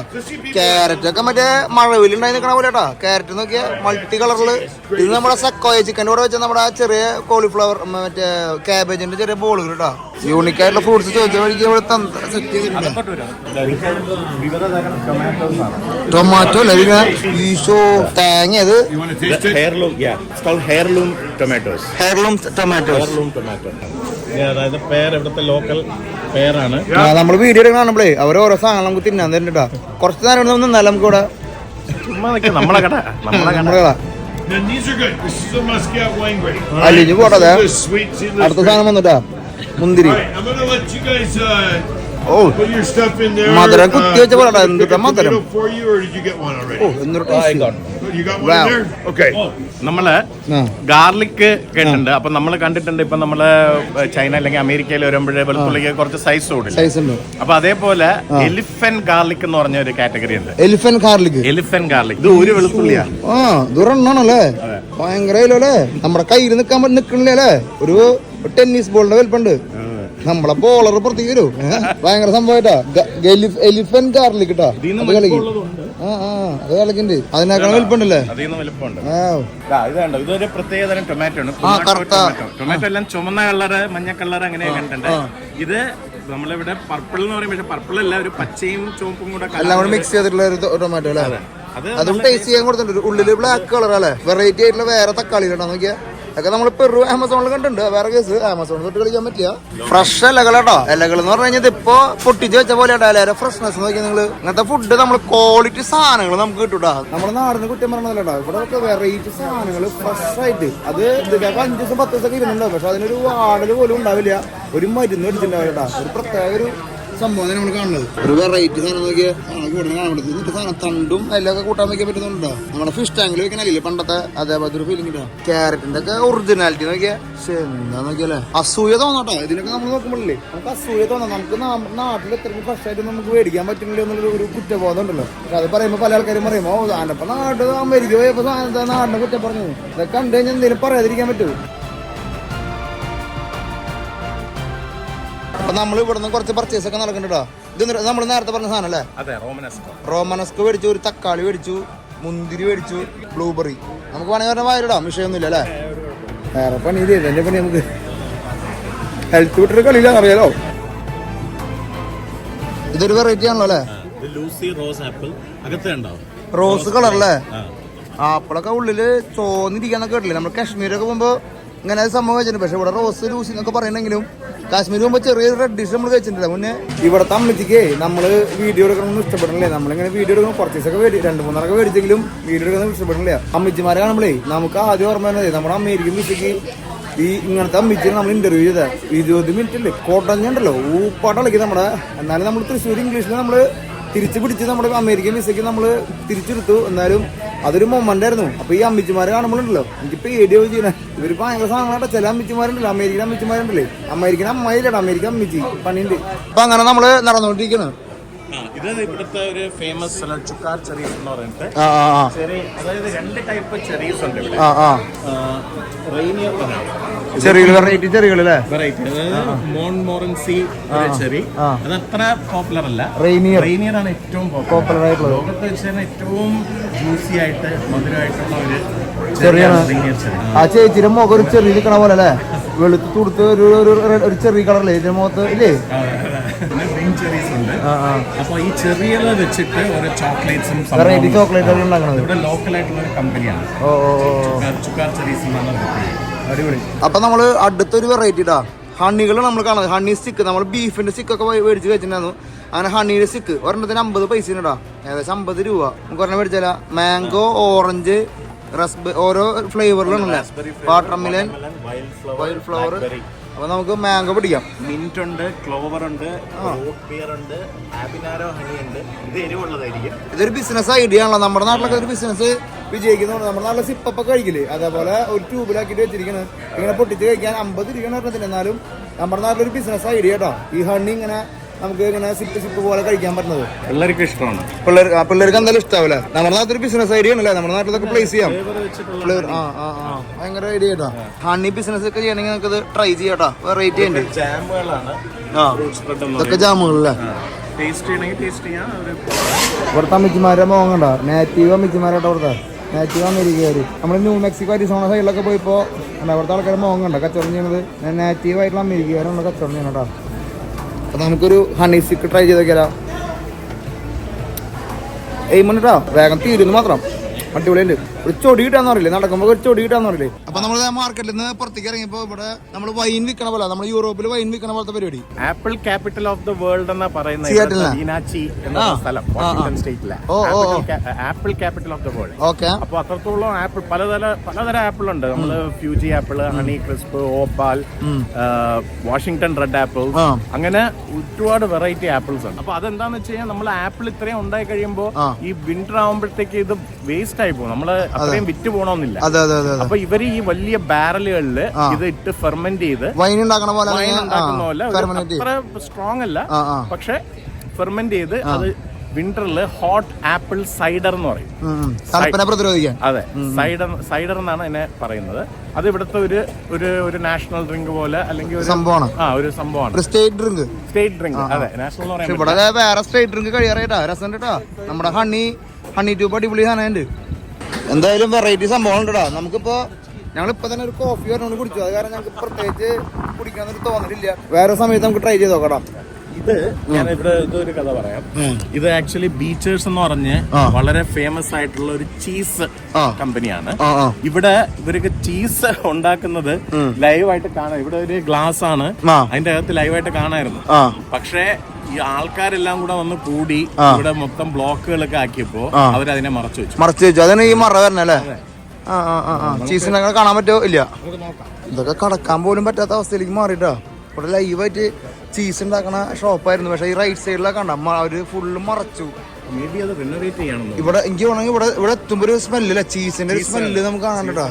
ക്യാരറ്റ് ഒക്കെ മറ്റേ മഴവിലുണ്ടായി നിൽക്കണ പോലെ കേട്ടാ. ക്യാരറ്റ് നോക്കിയാൽ മൾട്ടി കളറില്. ഇത് നമ്മുടെ സക്കോയ ചിക്കൻ്റെ കൂടെ വെച്ചാൽ നമ്മുടെ ചെറിയ കോളിഫ്ലവർ, മറ്റേ കാബേജിന്റെ ചെറിയ ബോളുകൾ കേട്ടാ. യൂണിക് ആയിട്ടുള്ള ഫ്രൂട്ട്സ് ചോദിച്ച വഴിക്ക് ഇവിടെ സെറ്റ് ചെയ്തിട്ടുണ്ട്. ടൊമാറ്റോ അല്ലേ? ഈശോ തേങ്ങ. അത് ഹെയർലൂം ടൊമാറ്റോസ്. അതായത് പേർ ഇവിടുത്തെ ലോക്കൽ പേരാണ്. നമ്മൾ വീഡിയോ കാണുമ്പോഴേ അവർ ഓരോ സാധനം നമുക്ക് തിന്നാൻ തരുന്നുണ്ടാ. കുറച്ച് നേരം നിന്നാലും നമുക്ക് ഇവിടെ നമ്മളെ കട. അലിഞ്ഞു പോട്ടതെ. അടുത്ത സാധനം വന്നിട്ടാ മുന്തിരി. I'm gonna let you guys oh put your stuff in there. മധുരം കുത്തി വെച്ച പോലെ എന്തുട്ടാ Pick a മധുരം. tomato for you, or did you get one already? ഓ എന്തൊരു taste. You got one Wow. in there? Okay. നമ്മള് ഗാർലിക് കേട്ടിട്ടുണ്ട്. അപ്പൊ നമ്മൾ കണ്ടിട്ടുണ്ട് ഇപ്പൊ നമ്മള് ചൈന അല്ലെങ്കിൽ അമേരിക്കയിൽ വരുമ്പോഴേ വെളുത്തുള്ളിക്ക് കുറച്ച് സൈസ് കൂടില്ല. സൈസ് ഉണ്ട്. അപ്പൊ അതേപോലെ എലിഫന്റ് ഗാർലിക് എന്ന് പറഞ്ഞ ഒരു കാറ്റഗറി ഉണ്ട്. Elephant garlic. എലിഫന്റ് ഗാർലിക് ഇത് ഒരു വെളുത്തുള്ളിയാ. ആ ദുരണ്ണാണല്ലേ, ഭയങ്കര അല്ലേ, നമ്മുടെ കയ്യിൽ നിൽക്കാൻ പറ്റി നിൽക്കണില്ലേ അല്ലേ. ഒരു ടെന്നീസ് ബോളിന്റെ വലിപ്പുണ്ട്. നമ്മളെ ബോളർ പുറത്തേക്ക് വരും. ഭയങ്കര സംഭവമായിട്ടാ എലിഫന്റ് ഗാർലിക് കേട്ടാ. അത് കളിക്കും. അത് കളിക്കുന്നുണ്ട്. അതിനേക്കാൾ വലിപ്പുണ്ടല്ലേ. ഇതൊരു പ്രത്യേകതരം ടൊമാറ്റോ ആണ്. ടൊമാറ്റോ എല്ലാം ചുമന്ന കളറ് മഞ്ഞ കളറ് അങ്ങനെ കണ്ടിട്ടുണ്ട്. ഇത് നമ്മളിവിടെ പർപ്പിൾ എന്ന് പറയുമ്പോൾ പർപ്പിൾ അല്ല, ഒരു പച്ചയും ചുവപ്പും കൂടെ എല്ലാം കൂടെ മിക്സ് ചെയ്തിട്ടുള്ള ഒരു ടൊമാറ്റോ അല്ലേ. അതും ടേസ്റ്റ് ചെയ്യാൻ കൊടുത്തിട്ടുണ്ട്. ഉള്ളില് ബ്ലാക്ക് കളർ അല്ലേ, വെറൈറ്റി ആയിട്ടുള്ള വേറെ തക്കാളി കേട്ടോ. നോക്കിയാ ഒക്കെ നമ്മൾ പെറു ആമസോണിൽ കണ്ടിട്ടുണ്ട്. വേറെ കേസ് ആമസോണിൽ തൊട്ട് കളിക്കാൻ പറ്റില്ല. ഫ്രഷ് ഇലകൾ കേട്ടോ. ഇലകൾ എന്ന് പറഞ്ഞു കഴിഞ്ഞാൽ ഇപ്പൊ പൊട്ടിച്ച് വെച്ച പോലെ എല്ലാവരും ഫ്രഷ്നെസ് നോക്കിയാൽ നിങ്ങൾ ഇങ്ങനത്തെ ഫുഡ് നമ്മൾ ക്വാളിറ്റി സാധനങ്ങൾ നമുക്ക് കിട്ടൂട്ടാ. നമ്മുടെ നാടിന് കുറ്റം പറഞ്ഞല്ലോ. ഇവിടെ ഒക്കെ വെറൈറ്റി സാധനങ്ങൾ ഫ്രഷ് ആയിട്ട്. അത് ഇതൊക്കെ 5 ദിവസം 10 ദിവസം ഇരുന്നുണ്ടാവും. പക്ഷെ അതിനൊരു വാടല് പോലും ഉണ്ടാവില്ല. ഒരു മരുന്ന് അടിച്ചിട്ടുണ്ടാവില്ല. ഒരു പ്രത്യേക ഒരു സംഭവം നമ്മൾ കാണുന്നത്. ഒരു വെറൈറ്റി സാധനം നോക്കിയാൽ കാണപ്പെടുന്നത് സാധനം തണ്ടും അതിലൊക്കെ കൂട്ടാൻ വയ്ക്കാൻ പറ്റുന്നുണ്ടോ. നമ്മുടെ ഫിഷ് ടാങ്കിൽ വെക്കണല്ലേ പണ്ടത്തെ അതേപോലത്തെ ഒരു ഫീലിംഗ് കിട്ടാം. ക്യാരറ്റിന്റെ ഒക്കെ ഒറിജിനാലിറ്റി നോക്കിയാ എന്താ നോക്കിയാലേ അസൂയ തോന്നട്ടോ. ഇതിനൊക്കെ നമ്മൾ നോക്കുമ്പോഴല്ലേ നമുക്ക് അസൂയ തോന്നാം. നമുക്ക് നാട്ടിൽ എത്രയും ഫ്രഷ് ആയിട്ട് നമുക്ക് മേടിക്കാൻ പറ്റുന്നില്ല എന്നുള്ളൊരു കുറ്റബോധം ഉണ്ടല്ലോ. അത് പറയുമ്പോൾ പല ആൾക്കാരും പറയുമ്പോൾ അതിനപ്പോ നാട് അമേരിക്ക പോയപ്പോ നാടിനെ കുറ്റം പറഞ്ഞു. ഇതൊക്കെ കണ്ടു കഴിഞ്ഞാൽ എന്തെങ്കിലും പറയാതിരിക്കാൻ പറ്റുമോ. അപ്പൊ നമ്മൾ ഇവിടുന്ന് കുറച്ച് പർച്ചേസ് ഒക്കെ നടക്കുന്നുണ്ടോ. ഇത് നമ്മൾ നേരത്തെ പറഞ്ഞ സാധനം അല്ലേ. റോമനസ്കോ മേടിച്ചു, ഒരു തക്കാളി മേടിച്ചു, മുന്തിരി മേടിച്ചു, ബ്ലൂബെറി. നമുക്ക് വേണമെങ്കിൽ പറഞ്ഞാൽ വായിലിടാം, വിഷയമൊന്നുമില്ല അല്ലേ. വേറെ പണി ഇത് എന്റെ പണി നമുക്ക് ഹെൽത്ത് വിട്ടൊരു കളിയില്ല അറിയാലോ. ഇതൊരു വെറൈറ്റി ആണല്ലോ അല്ലേ. റോസ് കളർ അല്ലേ. ആപ്പിളൊക്കെ ഉള്ളില് ചോന്നിരിക്കാന്നൊക്കെ കേട്ടില്ലേ. നമ്മൾ കാശ്മീരൊക്കെ പോകുമ്പോ ഇങ്ങനെ സംഭവം വെച്ചിട്ടുണ്ട്. പക്ഷെ ഇവിടെ റോസ് ലൂസി എന്നൊക്കെ പറയണെങ്കിലും കാശ്മീർ പോകുമ്പോൾ ചെറിയൊരു റെഡ് ഡിഷ് നമ്മൾ കഴിച്ചിട്ടില്ല മുന്നേ. ഇവിടുത്തെ അമ്മച്ചിക്ക് നമ്മള് വീഡിയോ എടുക്കണമെന്ന് ഇഷ്ടപ്പെടില്ലേ. നമ്മളിങ്ങനെ വീഡിയോ എടുക്കുമ്പോൾ പർച്ചേസൊക്കെ 2-3 മേടിച്ചെങ്കിലും വീഡിയോ എടുക്കുന്നത് ഇഷ്ടപ്പെടില്ല. അമ്മച്ചിമാരെ കാണുമ്പോഴേ നമുക്ക് ആദ്യം ഓർമ്മ വരുന്നത് നമ്മുടെ അമേരിക്കൻ വിസയ്ക്ക് ഈ ഇങ്ങനത്തെ അമ്മച്ചിനെ നമ്മൾ ഇന്റർവ്യൂ ചെയ്ത 20 മിനിറ്റ് ഉണ്ട്. കോട്ടഞ്ഞുണ്ടല്ലോ ഊപ്പാട്ടളക്കി നമ്മുടെ. എന്നാലും നമ്മൾ തൃശ്ശൂർ ഇംഗ്ലീഷിൽ നമ്മള് തിരിച്ചു പിടിച്ച് നമ്മുടെ അമേരിക്കൻ വിസയ്ക്ക് നമ്മൾ തിരിച്ചെടുത്തു. എന്നാലും അതൊരു മൊമെന്റ് ആയിരുന്നു. അപ്പൊ ഈ അമ്മിച്ചിമാരെ കാണുമ്പോഴുണ്ടല്ലോ എനിക്ക് പേടിയോ ചെയ്യണേ. ഇവര് ഭയങ്കര സാധനങ്ങളാട്ടെ. ചില അമ്മിച്ചിമാരുണ്ടല്ലോ, അമേരിക്കൻ അമ്മിച്ചിമാരുണ്ടല്ലേ. അമേരിക്കൻ അമ്മായില്ലട്ടോ, അമേരിക്കൻ അമ്മിച്ചി പണിയുണ്ട്. അപ്പൊ അങ്ങനെ നമ്മള് നടന്നുകൊണ്ടിരിക്കുന്നത്. ഇത് ഇവിടുത്തെ ഒരു ഫേമസ് ചുക്കാർ ചെറീസ് എന്ന് പറഞ്ഞിട്ട് അതായത് 2 ടൈപ്പ് ചെറീസ് ഉണ്ട് ഇവിടെ. റെയിനിയർ ചെറിയ വെറൈറ്റി ചെറികളല്ലേ. വെറൈറ്റി അതായത് മോൺമോറൻസി ചെറി അത് അത്ര പോപ്പുലർ അല്ല. റെയിനിയർ ആണ് ഏറ്റവും പോപ്പുലർ ആയിട്ടുള്ളത്. ലോകത്ത് വെച്ച് ഏറ്റവും ജ്യൂസി ആയിട്ട് മധുരമായിട്ടുള്ള ഒരു ചെറിയാണ്. ആ ചേച്ചിയുടെ മുഖം ഒരു ചെറിയ നിൽക്കണ പോലെ അല്ലേ. വെളുത്ത് തുടുത്ത് ഒരു ചെറിയ കളറല്ലേ ഇതിന്റെ മുഖത്ത് ഇല്ലേ. അപ്പൊ ഈ ചെറിയ വെച്ചിട്ട് ഓരോ ചോക്ലേറ്റ്സും വെറൈറ്റി ചോക്ലേറ്റ് ഉണ്ടാക്കുന്നത് ഇവിടെ ലോക്കൽ ആയിട്ടുള്ള ഒരു കമ്പനിയാണ്. ചുക്കാർ ചെറീസ് എന്നാണ്. അടിപൊളി. അപ്പൊ നമ്മള് അടുത്തൊരു വെറൈറ്റി ഇടാ ഹണികൾ നമ്മൾ കാണുന്നത്. ഹണി സ്റ്റിക്ക് നമ്മൾ ബീഫിന്റെ സ്റ്റിക്കൊക്കെ മേടിച്ച് കഴിച്ചിട്ടുണ്ടായിരുന്നു. അങ്ങനെ ഹണിയുടെ സ്റ്റിക്ക് ഒരെണ്ണത്തിന് 50 പൈസ ഇടാ, ഏകദേശം 50 രൂപ. നമുക്ക് ഒരെണ്ണം മേടിച്ചാല മാംഗോ, ഓറഞ്ച്, റസ്ബെറി, ഓരോ ഫ്ലേവറിലാണല്ലേ. Watermelon, wild flower. അപ്പൊ നമുക്ക് മാംഗോ പിടിക്കാം. മിന്റ് ഉണ്ട്, ക്ലോവർ ഉണ്ട്, റൂട്ട് ബിയർ ഉണ്ട്, ഹാബിനാരോ ഹണി ഉണ്ട്. ഇത് എരിവുള്ളതായിരിക്കും. ഇതൊരു ബിസിനസ് ഐഡിയ ആണല്ലോ. നമ്മുടെ നാട്ടിലൊക്കെ ഒരു ബിസിനസ് വിജയിക്കുന്നുണ്ട്. നമ്മുടെ നാട്ടിലെ സിപ്പൊക്കെ കഴിക്കില്ലേ, അതേപോലെ ഒരു ട്യൂബിലാക്കിയിട്ട് വെച്ചിരിക്കുന്നത്. ഇങ്ങനെ പൊട്ടിച്ച് കഴിക്കാൻ 50 രൂപ പറഞ്ഞില്ല. എന്നാലും നമ്മുടെ നാട്ടിലൊരു ബിസിനസ് ഐഡിയ കേട്ടോ. ഈ ഹണി ഇങ്ങനെ നമുക്ക് ഇങ്ങനെ സിപ്പ് പോലെ കഴിക്കാൻ പറ്റുന്നത് പിള്ളേർക്ക് ഇഷ്ടമാണ്. പിള്ളേർക്ക് എന്തായാലും ഇഷ്ടാവില്ല. നമ്മുടെ നാട്ടിലൊരു ബിസിനസ് ഐഡിയ ആണല്ലേ. നമ്മുടെ നാട്ടിലൊക്കെ പ്ലേസ് ചെയ്യാം. ഭയങ്കര ഐഡിയ കേട്ടോ. ഹണി ബിസിനസ് ഒക്കെ ചെയ്യണമെങ്കിൽ നമുക്ക് ട്രൈ ചെയ്യാട്ടോ. വെറൈറ്റി ഉണ്ട്. ഇതൊക്കെ ജാമുകളല്ലേ. ഇവിടുത്തെ അമ്മച്ചിമാരെ മോങ്ങണ്ട. നാറ്റീവ് അമ്മച്ചിമാരാട്ടോ ഇവിടുത്തെ. നാറ്റീവ് അമേരിക്കക്കാർ. നമ്മൾ ന്യൂ മെക്സിക്കോ അരിസോണ സൈഡിലൊക്കെ പോയപ്പോ അവിടുത്തെ ആൾക്കാർ മോങ്ങണ്ട കച്ചവടം ചെയ്യണത്. നാറ്റീവ് ആയിട്ടുള്ള അമേരിക്കക്കാരാണ് കച്ചവടം ചെയ്യണം കേട്ടോ. അപ്പൊ നമുക്കൊരു ഹണി സ്റ്റിക്ക് ട്രൈ ചെയ്ത് നോക്കിയാലോ. എയിമുണ്ട് കേട്ടോ, വേഗം തീരുന്നു മാത്രം. അടിപൊളിയുണ്ട്. ഒരു ചൊടി കിട്ടാന്ന് പറയില്ലേ, നടക്കുമ്പോൾ ഒരു ചൊടി കിട്ടാന്ന് പറയില്ലേ. അപ്പൊ നമ്മൾ മാർക്കറ്റിൽ നിന്ന് പുറത്തേക്ക് ഇറങ്ങിയപ്പോ ഇവിടെ നമ്മൾ വൈൻ വിൽക്കണ പോലെ, നമ്മൾ യൂറോപ്പിൽ വൈൻ വിൽക്കണ പോലത്തെ പരിപാടി. Apple capital of the world എന്നാ പറയുന്നത് എന്ന സ്ഥലം വാഷിംഗ്ടൺ സ്റ്റേറ്റിലെ apple capital of the world. Okay. അപ്പൊ അത്രത്തോളം ആപ്പിൾ പലതരം ആപ്പിൾ ഉണ്ട്. നമ്മള് Fuji apple, honey crisp, opal, Washington red apple, അങ്ങനെ ഒരുപാട് വെറൈറ്റി ആപ്പിൾസ് ഉണ്ട്. അപ്പൊ അതെന്താന്ന് വെച്ച് കഴിഞ്ഞാൽ നമ്മൾ ആപ്പിൾ ഇത്രയും ഉണ്ടായി കഴിയുമ്പോ ഈ വിന്റർ ആവുമ്പോഴത്തേക്ക് ഇത് വേസ്റ്റ് ആയി പോകും. നമ്മള് അത്രയും വിറ്റ് പോകണമെന്നില്ല. അപ്പൊ ഇവര് ഈ വലിയ ബാരലുകളില് ഇത് ഇട്ട് ഫെർമെന്റ് ചെയ്ത് വൈൻ ഉണ്ടാക്കുന്ന പോലെ അത്ര സ്ട്രോങ് അല്ല, പക്ഷെ ഫെർമെന്റ് ചെയ്ത് അത് വിന്ററില് ഹോട്ട് ആപ്പിൾ സൈഡർ എന്ന് പറയും. പ്രതിരോധിക്കാൻ. അതെ, സൈഡർ എന്നാണ് അതിനെ പറയുന്നത്. അത് ഇവിടുത്തെ ഒരു നാഷണൽ ഡ്രിങ്ക് പോലെ, അല്ലെങ്കിൽ ഒരു സംഭവമാണ്. State drink. അതെ, നാഷണൽ എന്ന് പറയാൻ ഇവിടെ വേറെ സ്റ്റേറ്റ് ഡ്രിങ്ക് കഴിയാറായിട്ടാ രസം കേട്ടാ. നമ്മുടെ ഹണി ട്യൂബ് അടിപൊളി സാധനം. എന്തായാലും വെറൈറ്റി സംഭവങ്ങളുണ്ടാ. നമുക്കിപ്പോ ഞങ്ങളിപ്പോ തന്നെ ഒരു കോഫി പറഞ്ഞോണ്ട് കുടിച്ചു. അത് കാരണം ഞങ്ങൾക്ക് പ്രത്യേകിച്ച് കുടിക്കാന്നൊരു തോന്നലില്ല. വേറെ സമയത്ത് നമുക്ക് ട്രൈ ചെയ്ത് നോക്കടാ. ഇത് ഞാൻ ഇവിടെ ഇതൊരു കഥ പറയാം. ഇത് ആക്ച്വലി ബീച്ചേഴ്സ് എന്ന് പറഞ്ഞ് വളരെ ഫേമസ് ആയിട്ടുള്ള ഒരു ചീസ് കമ്പനിയാണ്. ഇവിടെ ഇവർക്ക് ചീസ് ഉണ്ടാക്കുന്നത് ലൈവായിട്ട് കാണാം. ഇവിടെ ഒരു ഗ്ലാസ് ആണ്, അതിന്റെ അകത്ത് ലൈവായിട്ട് കാണായിരുന്നു. പക്ഷേ ഈ ആൾക്കാരെല്ലാം കൂടെ വന്ന് കൂടി ഇവിടെ മൊത്തം ബ്ലോക്കുകളൊക്കെ ആക്കിയപ്പോ അവരതിനെ മറച്ചു വെച്ചു. അതിന് ഈ മറ വരണല്ലേ? ചീസിനെ കാണാൻ പറ്റോ? ഇല്ല. ഇതൊക്കെ കടക്കാൻ പോലും പറ്റാത്ത അവസ്ഥയിലേക്ക് മാറിയിട്ടാ. ഇവിടെ ലൈവായിട്ട് ചീസ് ഉണ്ടാക്കണ ഷോപ്പായിരുന്നു. പക്ഷെ ഈ റൈറ്റ് സൈഡിലൊക്കെ കണ്ട അവര് ഫുള്ള് മറച്ചു. ഇവിടെ എനിക്ക് വേണമെങ്കിൽ ഇവിടെ എത്തുമ്പോ ഒരു സ്മെല്ല്, ചീസിന്റെ ഒരു സ്മെല്ല് നമുക്ക് കാണാൻ കേട്ടോ.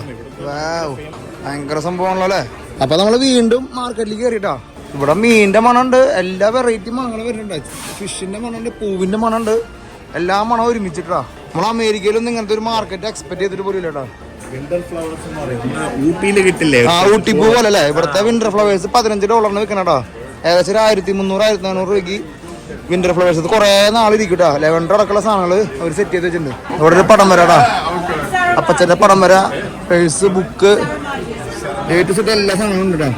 ഭയങ്കര സംഭവമാണല്ലോ അല്ലേ. അപ്പൊ നമ്മള് വീണ്ടും മാർക്കറ്റിലേക്ക് കയറിട്ടാ. ഇവിടെ മീനിന്റെ മണമുണ്ട്, എല്ലാ വെറൈറ്റി മണങ്ങളും വരുന്നുണ്ട്. ഫിഷിന്റെ മണമുണ്ട്, പൂവിന്റെ മണമുണ്ട്, എല്ലാ മണം ഒരുമിച്ചിട്ടാ. നമ്മൾ അമേരിക്കയിലൊന്നും ഇങ്ങനത്തെ ഒരു മാർക്കറ്റ് എക്സ്പെക്ട് ചെയ്തിട്ട് പോലും ഇല്ലട്ടാ. ഊട്ടി പൂ പോലെ അല്ലേ ഇവിടുത്തെ വിന്റർ ഫ്ലവേഴ്സ് $15 വിൽക്കണട്ടോ. ഏകദേശം 1300-1400 രൂപയ്ക്ക് വിന്റർ ഫ്ലവേഴ്സ്. കുറെ നാളിരിക്കട്ടാ. ലെവൻഡർ അടക്കമുള്ള സാധനങ്ങള് അവർ സെറ്റ് ചെയ്ത് വെച്ചിട്ടുണ്ട്. ഇവിടെ ഒരു പടം വരാടാ, അപ്പച്ചന്റെ പടം വര, പേഴ്സ്, ബുക്ക്, ഏറ്റവും സെറ്റ് എല്ലാ സാധനങ്ങളും ഉണ്ട് കേട്ടോ.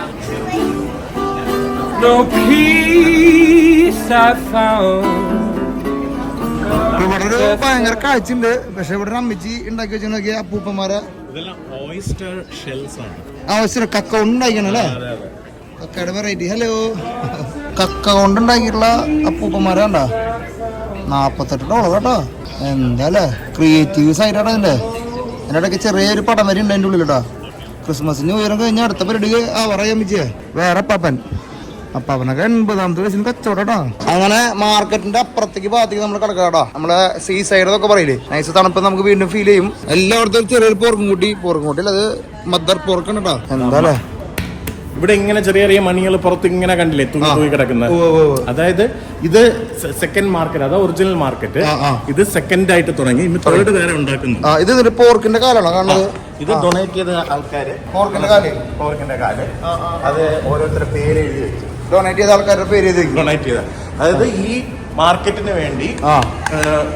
ഇവിടെ ഒരു ഭയങ്കര കാഴ്ചയുണ്ട്. പക്ഷെ ഇവിടെ അമ്മച്ചി ഉണ്ടാക്കി വെച്ച് നോക്കിയ അപ്പൂപ്പന്മാരെ കക്ക കൊണ്ട് ഉണ്ടാക്കിയാണല്ലേ. കക്കയുടെ വെറൈറ്റി. ഹലോ, കക്ക കൊണ്ട് ഉണ്ടാക്കിയിട്ടുള്ള അപ്പൂപ്പന്മാരെ കണ്ടാ. $48 കേട്ടോ. എന്താ ക്രിയേറ്റീവ് സൈഡാണ് അതിന്റെ. അതിന്റെ ഇടയ്ക്ക് ചെറിയൊരു പടം വരെ ഉണ്ട് അതിന്റെ ഉള്ളിൽ കേട്ടോ. ക്രിസ്മസ് ന്യൂ ഇയറും കഴിഞ്ഞ അടുത്ത പരിപാടിക്ക് പറയാൻ പറ്റിയേ വേറെ പപ്പൻ. അപ്പൊ അവനൊക്കെ 80ാമത്തെ വയസ്സിന് കച്ചവടം. അങ്ങനെ മാർക്കറ്റിന്റെ അപ്പുറത്തേക്ക് ഭാഗത്തേക്ക് നമ്മൾ കിടക്കാട്ടോ. നമ്മളെ സീ സൈഡ് എന്നൊക്കെ പറയില്ലേ, നൈസ് തണുപ്പ് നമുക്ക് വീണ്ടും ഫീൽ ചെയ്യും. എല്ലായിടത്തും ചെറിയൊരു പോർക്കും അത് മദർ പോർക്കാണ് കേട്ടോ. എന്താ ഇവിടെ ഇങ്ങനെ ചെറിയ ചെറിയ മണികൾ പുറത്ത് ഇങ്ങനെ കണ്ടില്ലേ തൂങ്ങി കിടക്കുന്നത്. അതായത് ഇത് സെക്കൻഡ് മാർക്കറ്റ്, അതാ ഒറിജിനൽ മാർക്കറ്റ്. ഇത് സെക്കൻഡ് ആയിട്ട് തുടങ്ങി, ഇന്ന് തേർഡ് വേറെ ഉണ്ടാക്കുന്നു. ഇത് പോർക്കിന്റെ കാലാണോ കാണുന്നത്? ഇത് ഡൊണേറ്റ് ചെയ്ത ആൾക്കാര് പോർക്കിന്റെ കാല് അത് ഓരോരുത്തരുടെ പേര് എഴുതി വെച്ചു. ഡൊണേറ്റ് ചെയ്ത ആൾക്കാരുടെ പേര് ഡൊണേറ്റ് ചെയ്ത, അതായത് ഈ മാർക്കറ്റിന് വേണ്ടി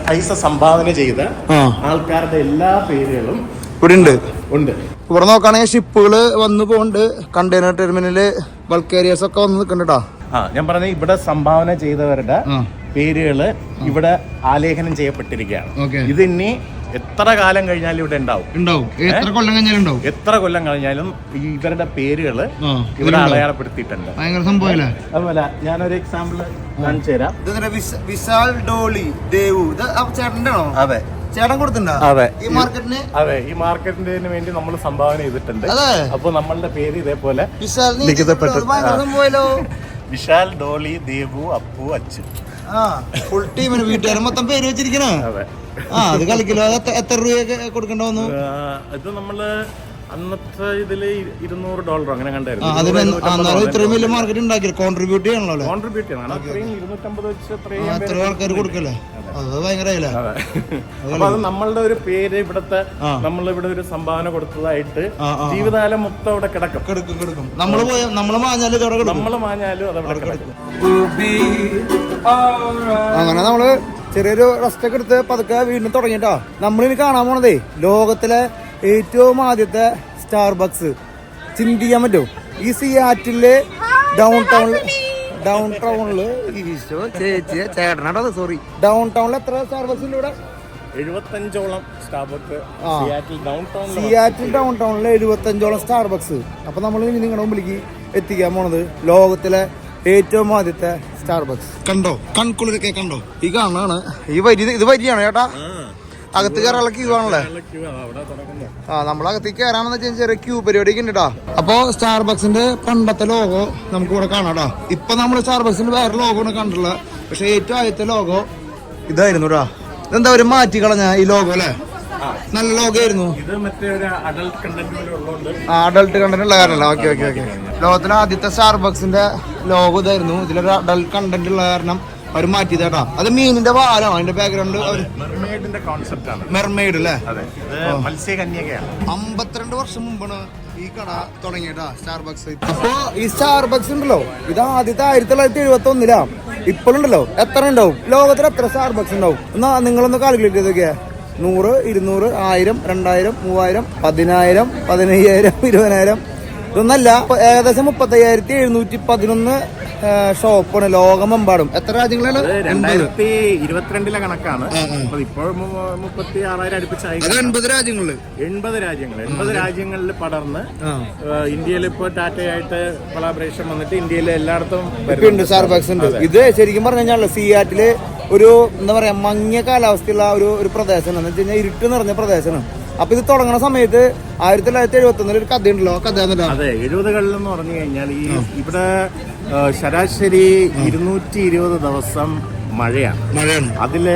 പൈസ സംഭാവന ചെയ്ത ആൾക്കാരുടെ എല്ലാ പേരുകളും ഇവിടെ ഉണ്ട്. ഇവിടെ നോക്കുകയാണെങ്കിൽ ഷിപ്പുകള് വന്നു പോണ്ട്. കണ്ടെയ്നർ ടെർമിനല്, ബൾക്ക് ഏരിയസ് ഒക്കെ വന്ന് നിൽക്കണ്ടാ. ഞാൻ പറഞ്ഞ ഇവിടെ സംഭാവന ചെയ്തവരുടെ പേരുകള് ഇവിടെ ആലേഖനം ചെയ്യപ്പെട്ടിരിക്കുകയാണ്. ഇത് ഇനി എത്ര കാലം കഴിഞ്ഞാലും ഇവിടെ ഉണ്ടാവും. എത്ര കൊല്ലം കഴിഞ്ഞാലും ഉണ്ടാവും. എത്ര കൊല്ലം കഴിഞ്ഞാലും ഇവരുടെ പേരുകള് ഇവിടെ അടയാളപ്പെടുത്തിയിട്ടുണ്ട്. ഭയങ്കര സംഭവല്ലേ. അതുപോലെ ഞാനൊരു എക്സാമ്പിൾ കാണിച്ചു തരാം. വിശാൽ ഡോളി ദേവു ചേട്ടൻ്റെ ആണോ? അതെ, ചേട്ടൻ കൊടുത്തിട്ടുണ്ടോ? അതെ, ഈ മാർക്കറ്റിന്. അതെ, ഈ മാർക്കറ്റിന് വേണ്ടി നമ്മൾ സംഭാവന ചെയ്തിട്ടുണ്ട്. അപ്പൊ നമ്മളുടെ പേര് ഇതേപോലെ വിശാൽ, ഡോളി, ദേവു, അപ്പു, അച്ചു, ഫുൾ ടീമിന് വീട്ടുകാരും മൊത്തം പേര് വെച്ചിരിക്കണോ? അത് കളിക്കലോ. എത്ര രൂപ കൊടുക്കണ്ട വന്നു? ഇത് നമ്മള് അന്നത്തെ ഇതില് $200 അങ്ങനെ കണ്ടായിരുന്നു. ഇത്രയും വലിയ മാർക്കറ്റ് ഉണ്ടാക്കി കോൺട്രിബ്യൂട്ട് ചെയ്യണല്ലോ. കോൺട്രിബ്യൂട്ട് ചെയ്യണം. 250 വെച്ച് എത്ര ആൾക്കാർ കൊടുക്കല്ലേ? അത് ഭയങ്കര. അപ്പൊ അത് നമ്മളുടെ ഒരു പേര് ഇവിടത്തെ നമ്മളിവിടെ ഒരു സംഭാവന കൊടുത്തതായിട്ട് ജീവിതകാലം മൊത്തം അവിടെ കിടക്കും. നമ്മള് മാഞ്ഞാലും അതവിടെ കിടക്കും. അങ്ങനെ നമ്മള് ചെറിയൊരു റെസ്റ്റ് ഒക്കെ എടുത്ത് പതുക്കെ വീണ്ടും തുടങ്ങിട്ടാ. നമ്മളിനി കാണാൻ പോണതേ ലോകത്തിലെ ഏറ്റവും ആദ്യത്തെ സ്റ്റാർബക്സ്. ചിന്തിക്കാൻ പറ്റുമോ? ഈ സിയാറ്റിലെ ഡൗൺ ടൗണില് എത്ര സ്റ്റാർബക്സ് ഉണ്ട് ഇവിടെ? 75ഓളം സ്റ്റാർബക്സ് സിയാറ്റിൽ ഡൗൺ ടൗണിലെ 75ഓളം സ്റ്റാർബക്സ്. അപ്പൊ നമ്മൾ നിങ്ങളുടെ മുമ്പിലേക്ക് എത്തിക്കാൻ പോണത് ലോകത്തിലെ ഏറ്റവും ആദ്യത്തെ സ്റ്റാർബക്സ്. കണ്ടോ, കൺകുളിരൊക്കെ കണ്ടോ, ഈ കാണാണ് ഈ വരി. ഇത് വരിയാണ് ചേട്ടാ, അകത്ത് കയറാനുള്ള ക്യൂ ആണല്ലേ. നമ്മളകത്തേക്ക് കയറാന്ന് വെച്ചാൽ ചെറിയ ക്യൂ പരിപാടിയൊക്കെ ഉണ്ട് കേട്ടോ. അപ്പൊ സ്റ്റാർബക്സിന്റെ പണ്ടത്തെ ലോഗോ നമുക്ക് ഇവിടെ കാണാം. ഇപ്പൊ നമ്മൾ സ്റ്റാർബക്സിന്റെ വേറെ ലോഗോ ആണ് കണ്ടിട്ടുള്ള, പക്ഷെ ഏറ്റവും ആദ്യത്തെ ലോഗോ ഇതായിരുന്നു കേട്ടോ. ഇതെന്താ ഒരു മാറ്റി കളഞ്ഞ ഈ ലോഗോ അല്ലേ? നല്ല ലോഗോ ആയിരുന്നു. അഡൾട്ട് കണ്ടന്റ് ഉള്ള കാരണല്ല. Okay okay okay. ലോകത്തിലെ ആദ്യത്തെ സ്റ്റാർബക്സിന്റെ ലോഗോ ഇതായിരുന്നു. ഇതിലൊരു അഡൾട്ട് കണ്ടന്റ് ഉള്ള കാരണം അവർ മാറ്റിയതാട്ടാ. അത് മീനിന്റെ വാലോ അതിന്റെ ബാക്ക്ഗ്രൗണ്ട് മെർമെയ്ഡ് അല്ലേ? 52 വർഷം മുമ്പാണ് ഈ കട തുടങ്ങിയതാ സ്റ്റാർബക്സ്. അപ്പൊ ഈ സ്റ്റാർബക്സ് ഉണ്ടല്ലോ, ഇത് ആദ്യത്തെ 1971 ഇപ്പോഴുണ്ടല്ലോ. എത്ര ഉണ്ടാവും ലോകത്തിൽ? എത്ര സ്റ്റാർബക്സ് ഉണ്ടാവും എന്നാ നിങ്ങളൊന്ന് കാൽക്കുലേറ്റ് ചെയ്തൊക്കെ. 100, 200, 1000, 2000, 3000, 10000, 15000, 20000. ഇതൊന്നല്ല, ഏകദേശം 35,711 ഷോപ്പാണ് ലോകമെമ്പാടും. എത്ര രാജ്യങ്ങളാണ്? 2022 കണക്കാണ്. ഇപ്പോൾ 36,000 അടുപ്പിച്ചായി. 80 രാജ്യങ്ങളില് 80 രാജ്യങ്ങളിൽ പടർന്ന് ഇന്ത്യയിൽ ഇപ്പോൾ ടാറ്റയായിട്ട് കൊളാബറേഷൻ വന്നിട്ട് ഇന്ത്യയിലെ എല്ലായിടത്തും ഉണ്ട് സ്റ്റാർബക്സ് ഉണ്ട്. ഇത് ശരിക്കും പറഞ്ഞു കഴിഞ്ഞാൽ സിയാറ്റില് ഒരു എന്താ പറയാ മങ്ങിയ കാലാവസ്ഥയുള്ള ഒരു പ്രദേശമാണ്. എന്ന് വെച്ച് കഴിഞ്ഞാൽ ഇരുട്ട് നിറഞ്ഞ പ്രദേശമാണ്. അപ്പൊ ഇത് തുടങ്ങുന്ന സമയത്ത് 1971 ഒരു കഥ ഉണ്ടല്ലോ. കഥ അതെ, 70കളിൽ എന്ന് പറഞ്ഞു കഴിഞ്ഞാൽ ഈ ഇവിടെ ശരാശരി 220 ദിവസം മഴയാണ്. അതില്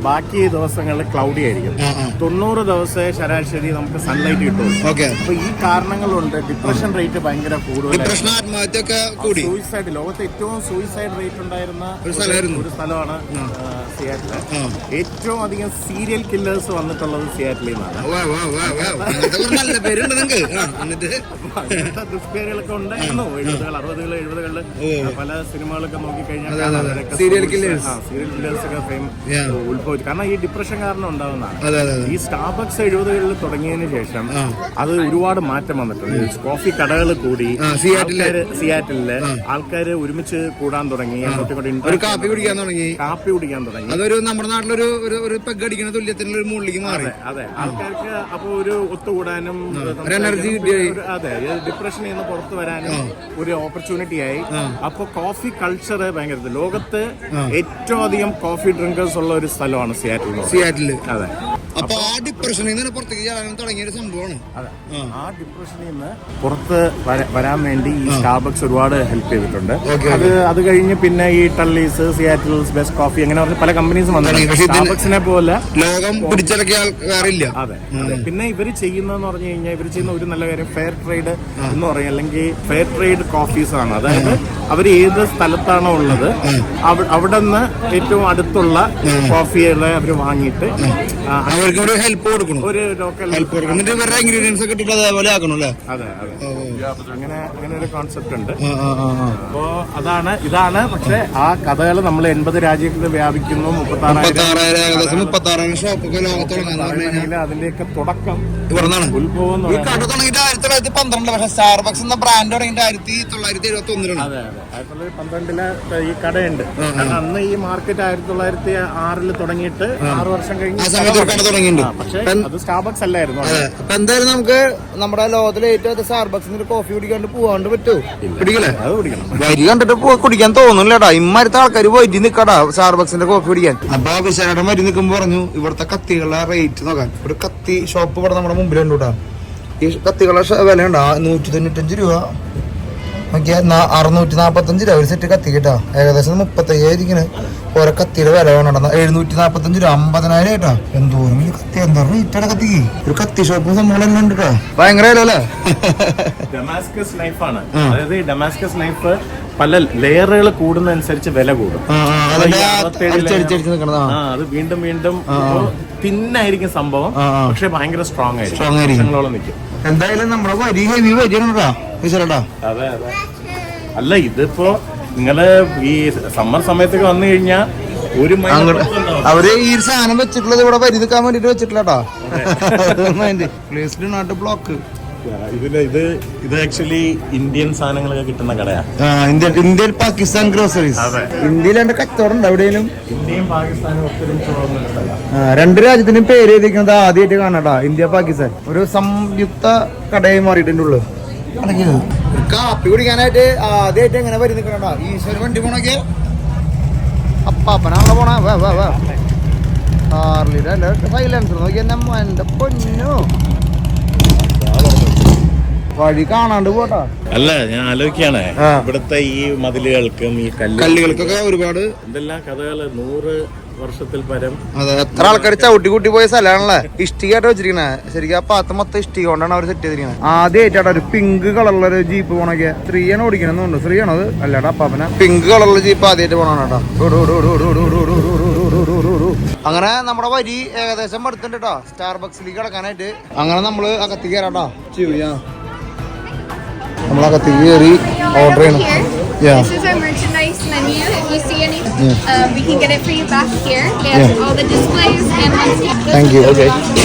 ബാക്കി ദിവസങ്ങളിൽ ക്ലൗഡി ആയിരിക്കും. 90 ദിവസം ശരാശരി നമുക്ക് സൺലൈറ്റ് കിട്ടും. അപ്പൊ ഈ കാരണങ്ങൾ കൊണ്ട് ഡിപ്രഷൻ റേറ്റ് ഭയങ്കര കൂടുതലാണ്. സൂയിസൈഡ്, ലോകത്തെ ഏറ്റവും സൂയിസൈഡ് റേറ്റ് ഉണ്ടായിരുന്ന ഒരു സ്ഥലമാണ് സിയാറ്റില്. ഏറ്റവും അധികം സീരിയൽ കില്ലേഴ്സ് വന്നിട്ടുള്ളത് സിയാറ്റിലിൽ നിന്നാണ്. ദുഷ്പേരുകളൊക്കെ ഉണ്ടായിരുന്നു 70കൾ 60കൾ 70കളിൽ. പല സിനിമകളൊക്കെ നോക്കിക്കഴിഞ്ഞാൽ സീരിയൽ കില്ലേഴ്സ് ഒക്കെ ഉത്ഭവിച്ചു. കാരണം ഈ ഡിപ്രഷൻ കാരണം ഉണ്ടാവുന്നതാണ്. ഈ സ്റ്റാർബക്സ് 70കളിൽ തുടങ്ങിയതിന് ശേഷം അത് ഒരുപാട് മാറ്റം വന്നിട്ടുണ്ട്. കോഫി കടകൾ കൂടി, സിയാറ്റില് ആൾക്കാര് ഒരുമിച്ച് കൂടാൻ തുടങ്ങി, കാപ്പി കുടിക്കാൻ തുടങ്ങി. അതൊരു നമ്മുടെ നാട്ടിലൊരു പെഗ് അടിക്കുന്ന തുല്യത്തിനുള്ള ഒരു മുകളിലേക്ക് മാറി. അതെ, ആൾക്കാർക്ക് അപ്പൊ ഒരു ഒത്തുകൂടാനും എനർജി, അതെ, ഡിപ്രഷനിൽ നിന്ന് പുറത്തു വരാനും ഒരു ഓപ്പർച്യൂണിറ്റി ആയി. അപ്പൊ കോഫി കൾച്ചർ ഭയങ്കര ലോകത്ത് ഏറ്റവും അധികം കോഫി ഡ്രിങ്കേഴ്സ് ഉള്ള ഒരു സ്ഥലമാണ് സിയാറ്റില്. അതെ. അപ്പൊ ആ ഡിപ്രഷനിൽ നിന്ന് പുറത്തേക്ക് തുടങ്ങിയ ഒരു സംഭവമാണ്. ആ ഡിപ്രഷനിൽ നിന്ന് പുറത്ത് വരാൻ വേണ്ടി ഈ സ്റ്റാർബക്സ് ഒരുപാട് ഹെൽപ്പ് ചെയ്തിട്ടുണ്ട്. അത് കഴിഞ്ഞ് പിന്നെ ഈ ടള്ളീസ്, സിയാറ്റിൽസ് ബെസ്റ്റ് കോഫി, അങ്ങനെ പറഞ്ഞ പല കമ്പനീസും വന്നിട്ടുണ്ട്. സ്റ്റാർബക്സിനെ പോലെ ലോകം പിടിച്ചിറക്കിയ ആൾക്കാരില്ല. അതെ. പിന്നെ ഇവര് ചെയ്യുന്നതെന്ന് പറഞ്ഞു കഴിഞ്ഞാൽ ഇവർ ചെയ്യുന്ന ഒരു നല്ല കാര്യം ഫെയർ ട്രേഡ് എന്ന് പറയും, അല്ലെങ്കിൽ ഫെയർ ട്രേഡ് കോഫീസ് ആണ്. അതായത് അവർ ഏത് സ്ഥലത്താണോ ഉള്ളത് അവിടെ നിന്ന് ഏറ്റവും അടുത്തുള്ള കോഫികളെ അവർ വാങ്ങിയിട്ട് അവർക്ക് ഒരു ഹെൽപ്പ് കൊടുക്കണം, ഒരു ലോക്കൽ ഹെൽപ്പ് കൊടുക്കണം. ഇവരുടെ ഇൻഗ്രീഡിയൻസ് ഒക്കെ ഇട്ടിട്ട് അതേപോലെ ആക്കണം അല്ലേ? അതെ അതെ, അങ്ങനെ ഒരു കോൺസെപ്റ്റ് ഉണ്ട്. അപ്പോ ഇതാണ്. പക്ഷെ ആ കഥകൾ നമ്മൾ 80 രാജ്യങ്ങളിൽ വ്യാപിക്കുന്നു. 36,000 ഷോപ്പൊക്കെ ലോകത്തോളം അതിന്റെയൊക്കെ തുടക്കം ഉത്ഭവം 1912. പക്ഷെ സ്റ്റാർബക്സ് എന്ന ബ്രാൻഡ് തുടങ്ങിയിട്ട് 1971. അതെ അതെ, 1912 ഈ കടയുണ്ട്. അന്ന് ഈ മാർക്കറ്റ് 1906 തുടങ്ങിയിട്ട് 6 വർഷം കഴിഞ്ഞ് പക്ഷേ അത് സ്റ്റാർബക്സ് അല്ലായിരുന്നു. അപ്പൊ എന്തായാലും നമുക്ക് നമ്മുടെ ലോകത്തിലെ ഏറ്റവും സ്റ്റാർബക്സിന് കോഫി കുടിക്കാണ്ട് പോവാണ്ട് പറ്റുമോ? പിടിക്കലേ, അത് കുടിക്കണം. വരി കണ്ടിട്ട് കുടിക്കാൻ തോന്നുന്നില്ലടാ. ഇമ്മാരത്തെ ആൾക്കാർ വരി നിക്കടാ സ്റ്റാർബക്സിന്റെ കോഫി കുടിക്കാൻ. അപ്പൊ വിശാലം വരി നിൽക്കുമ്പോ പറഞ്ഞു ഇവിടുത്തെ കത്തികളുടെ റേറ്റ് നോക്കാൻ. ഒരു കത്തി ഷോപ്പ് ഇവിടെ നമ്മുടെ മുമ്പിലുണ്ട് കേട്ടോ. ഈ കത്തികളുടെ വില ഉണ്ടാ 195 രൂപ. 645 രൂപ ഒരു സെറ്റ് കത്തി കേട്ടാ. ഏകദേശം 35,000 ഓരോ കത്തിയുടെ വില വേണം. 745 രൂപ, 50,000 കേട്ടാ. എന്തോരം ഈ കത്തി, എന്താ റേറ്റാണ് കത്തിക്ക്. ഒരു കത്തി ഷോപ്പ് സംഭവം ഉണ്ട് കേട്ടോ. ഭയങ്കര വില. ഡമാസ്കസ് നൈഫാണ്. അതായത് ഡമാസ്കസ് നൈഫ് പല ലെയറുകൾ കൂടുന്നതനുസരിച്ച് വില കൂടും. അത് വീണ്ടും വീണ്ടും തിന്നായിരിക്കും സംഭവം, പക്ഷെ ഭയങ്കര സ്ട്രോങ് ആയിരിക്കും, നിൽക്കും. എന്തായാലും നമ്മുടെ വരി ഹെവി വരികയാണോ? അതെ അതെ. അല്ല, ഇതിപ്പോ നിങ്ങള് ഈ സമ്മർ സമയത്തൊക്കെ വന്നു കഴിഞ്ഞാൽ അവര് ഈ സാധനം വെച്ചിട്ടുള്ളത് ഇവിടെ വരി നിൽക്കാൻ വേണ്ടിട്ട് വെച്ചിട്ടില്ലാട്ടാ. ബ്ലോക്ക് ഇത് ആക്ച്വലി ഇന്ത്യൻ സാധനങ്ങളൊക്കെ കിട്ടുന്ന കടയാണ്. Indian Pakistan groceries. ഇന്ത്യയിൽ എന്റെ കച്ചവടം ഉണ്ട് എവിടെയും. ഇന്ത്യയും പാകിസ്ഥാനും ഒത്തൊരുമിച്ച് പോകുന്ന സ്ഥലം. രണ്ട് രാജ്യത്തിനും പേര് എഴുതിക്കുന്നത് ആദ്യമായിട്ട് കാണാട്ടാ. ഇന്ത്യ പാകിസ്ഥാൻ ഒരു സംയുക്ത കടയായി മാറിയിട്ടുണ്ട് ഉള്ളു. കാപ്പി കുടിക്കാനായിട്ട് ആദ്യമായിട്ട് എങ്ങനെ വരി നിൽക്കണ ഈശ്വര വണ്ടി പോണൊക്കെ അപ്പാപ്പനാണല്ലോ പോണ. ഹാർലിയുടെ സൈലൻസർ നോക്കി എന്റെ പൊന്നു വഴി കാണാണ്ട് പോട്ടാ. അല്ല, ഞാൻ ആലോചിക്കാണ് ഇവിടുത്തെ ഈ മതിലുകൾക്കും ഈ കല്ലുകൾക്കൊക്കെ ഒരുപാട് എന്തെല്ലാം കഥകള് 100 വർഷത്തിൽ പരം. അതെ, എത്ര ആൾക്കാർ ചവിട്ടി കൂട്ടി പോയ സ്ഥലമാണല്ലേ. ഇഷ്ടികയായിട്ട് വെച്ചിരിക്കണേ. ശരിക്കും ആ പാത്ത് മൊത്തം ഇഷ്ടിക കൊണ്ടാണ് അവർ സെറ്റ് ചെയ്തിരിക്കുന്നത്. ആദ്യമായിട്ടാണ് ഒരു പിങ്ക് കളറുള്ള ഒരു ജീപ്പ് പോണൊക്കെ. സ്ത്രീയാണ് ഓടിക്കണമെന്നുണ്ട്. സ്ത്രീയാണോ അത്? അല്ലാടാ അപ്പാപ്പന. പിങ്ക് കളറുള്ള ജീപ്പ് ആദ്യമായിട്ട് പോണാണ് കേട്ടോ. അങ്ങനെ നമ്മുടെ വരി ഏകദേശം എടുത്തിട്ടുണ്ട് കേട്ടോ സ്റ്റാർബക്സിലേക്ക് കിടക്കാനായിട്ട്. അങ്ങനെ നമ്മള് അകത്തേക്ക് കയറാട്ടോ. നമ്മളകത്തേക്ക് കയറി ഓർഡർ ചെയ്യണം. This is our merchandise menu. If you see any, we can get it for you back here. They have all the displays and Thank you. Okay.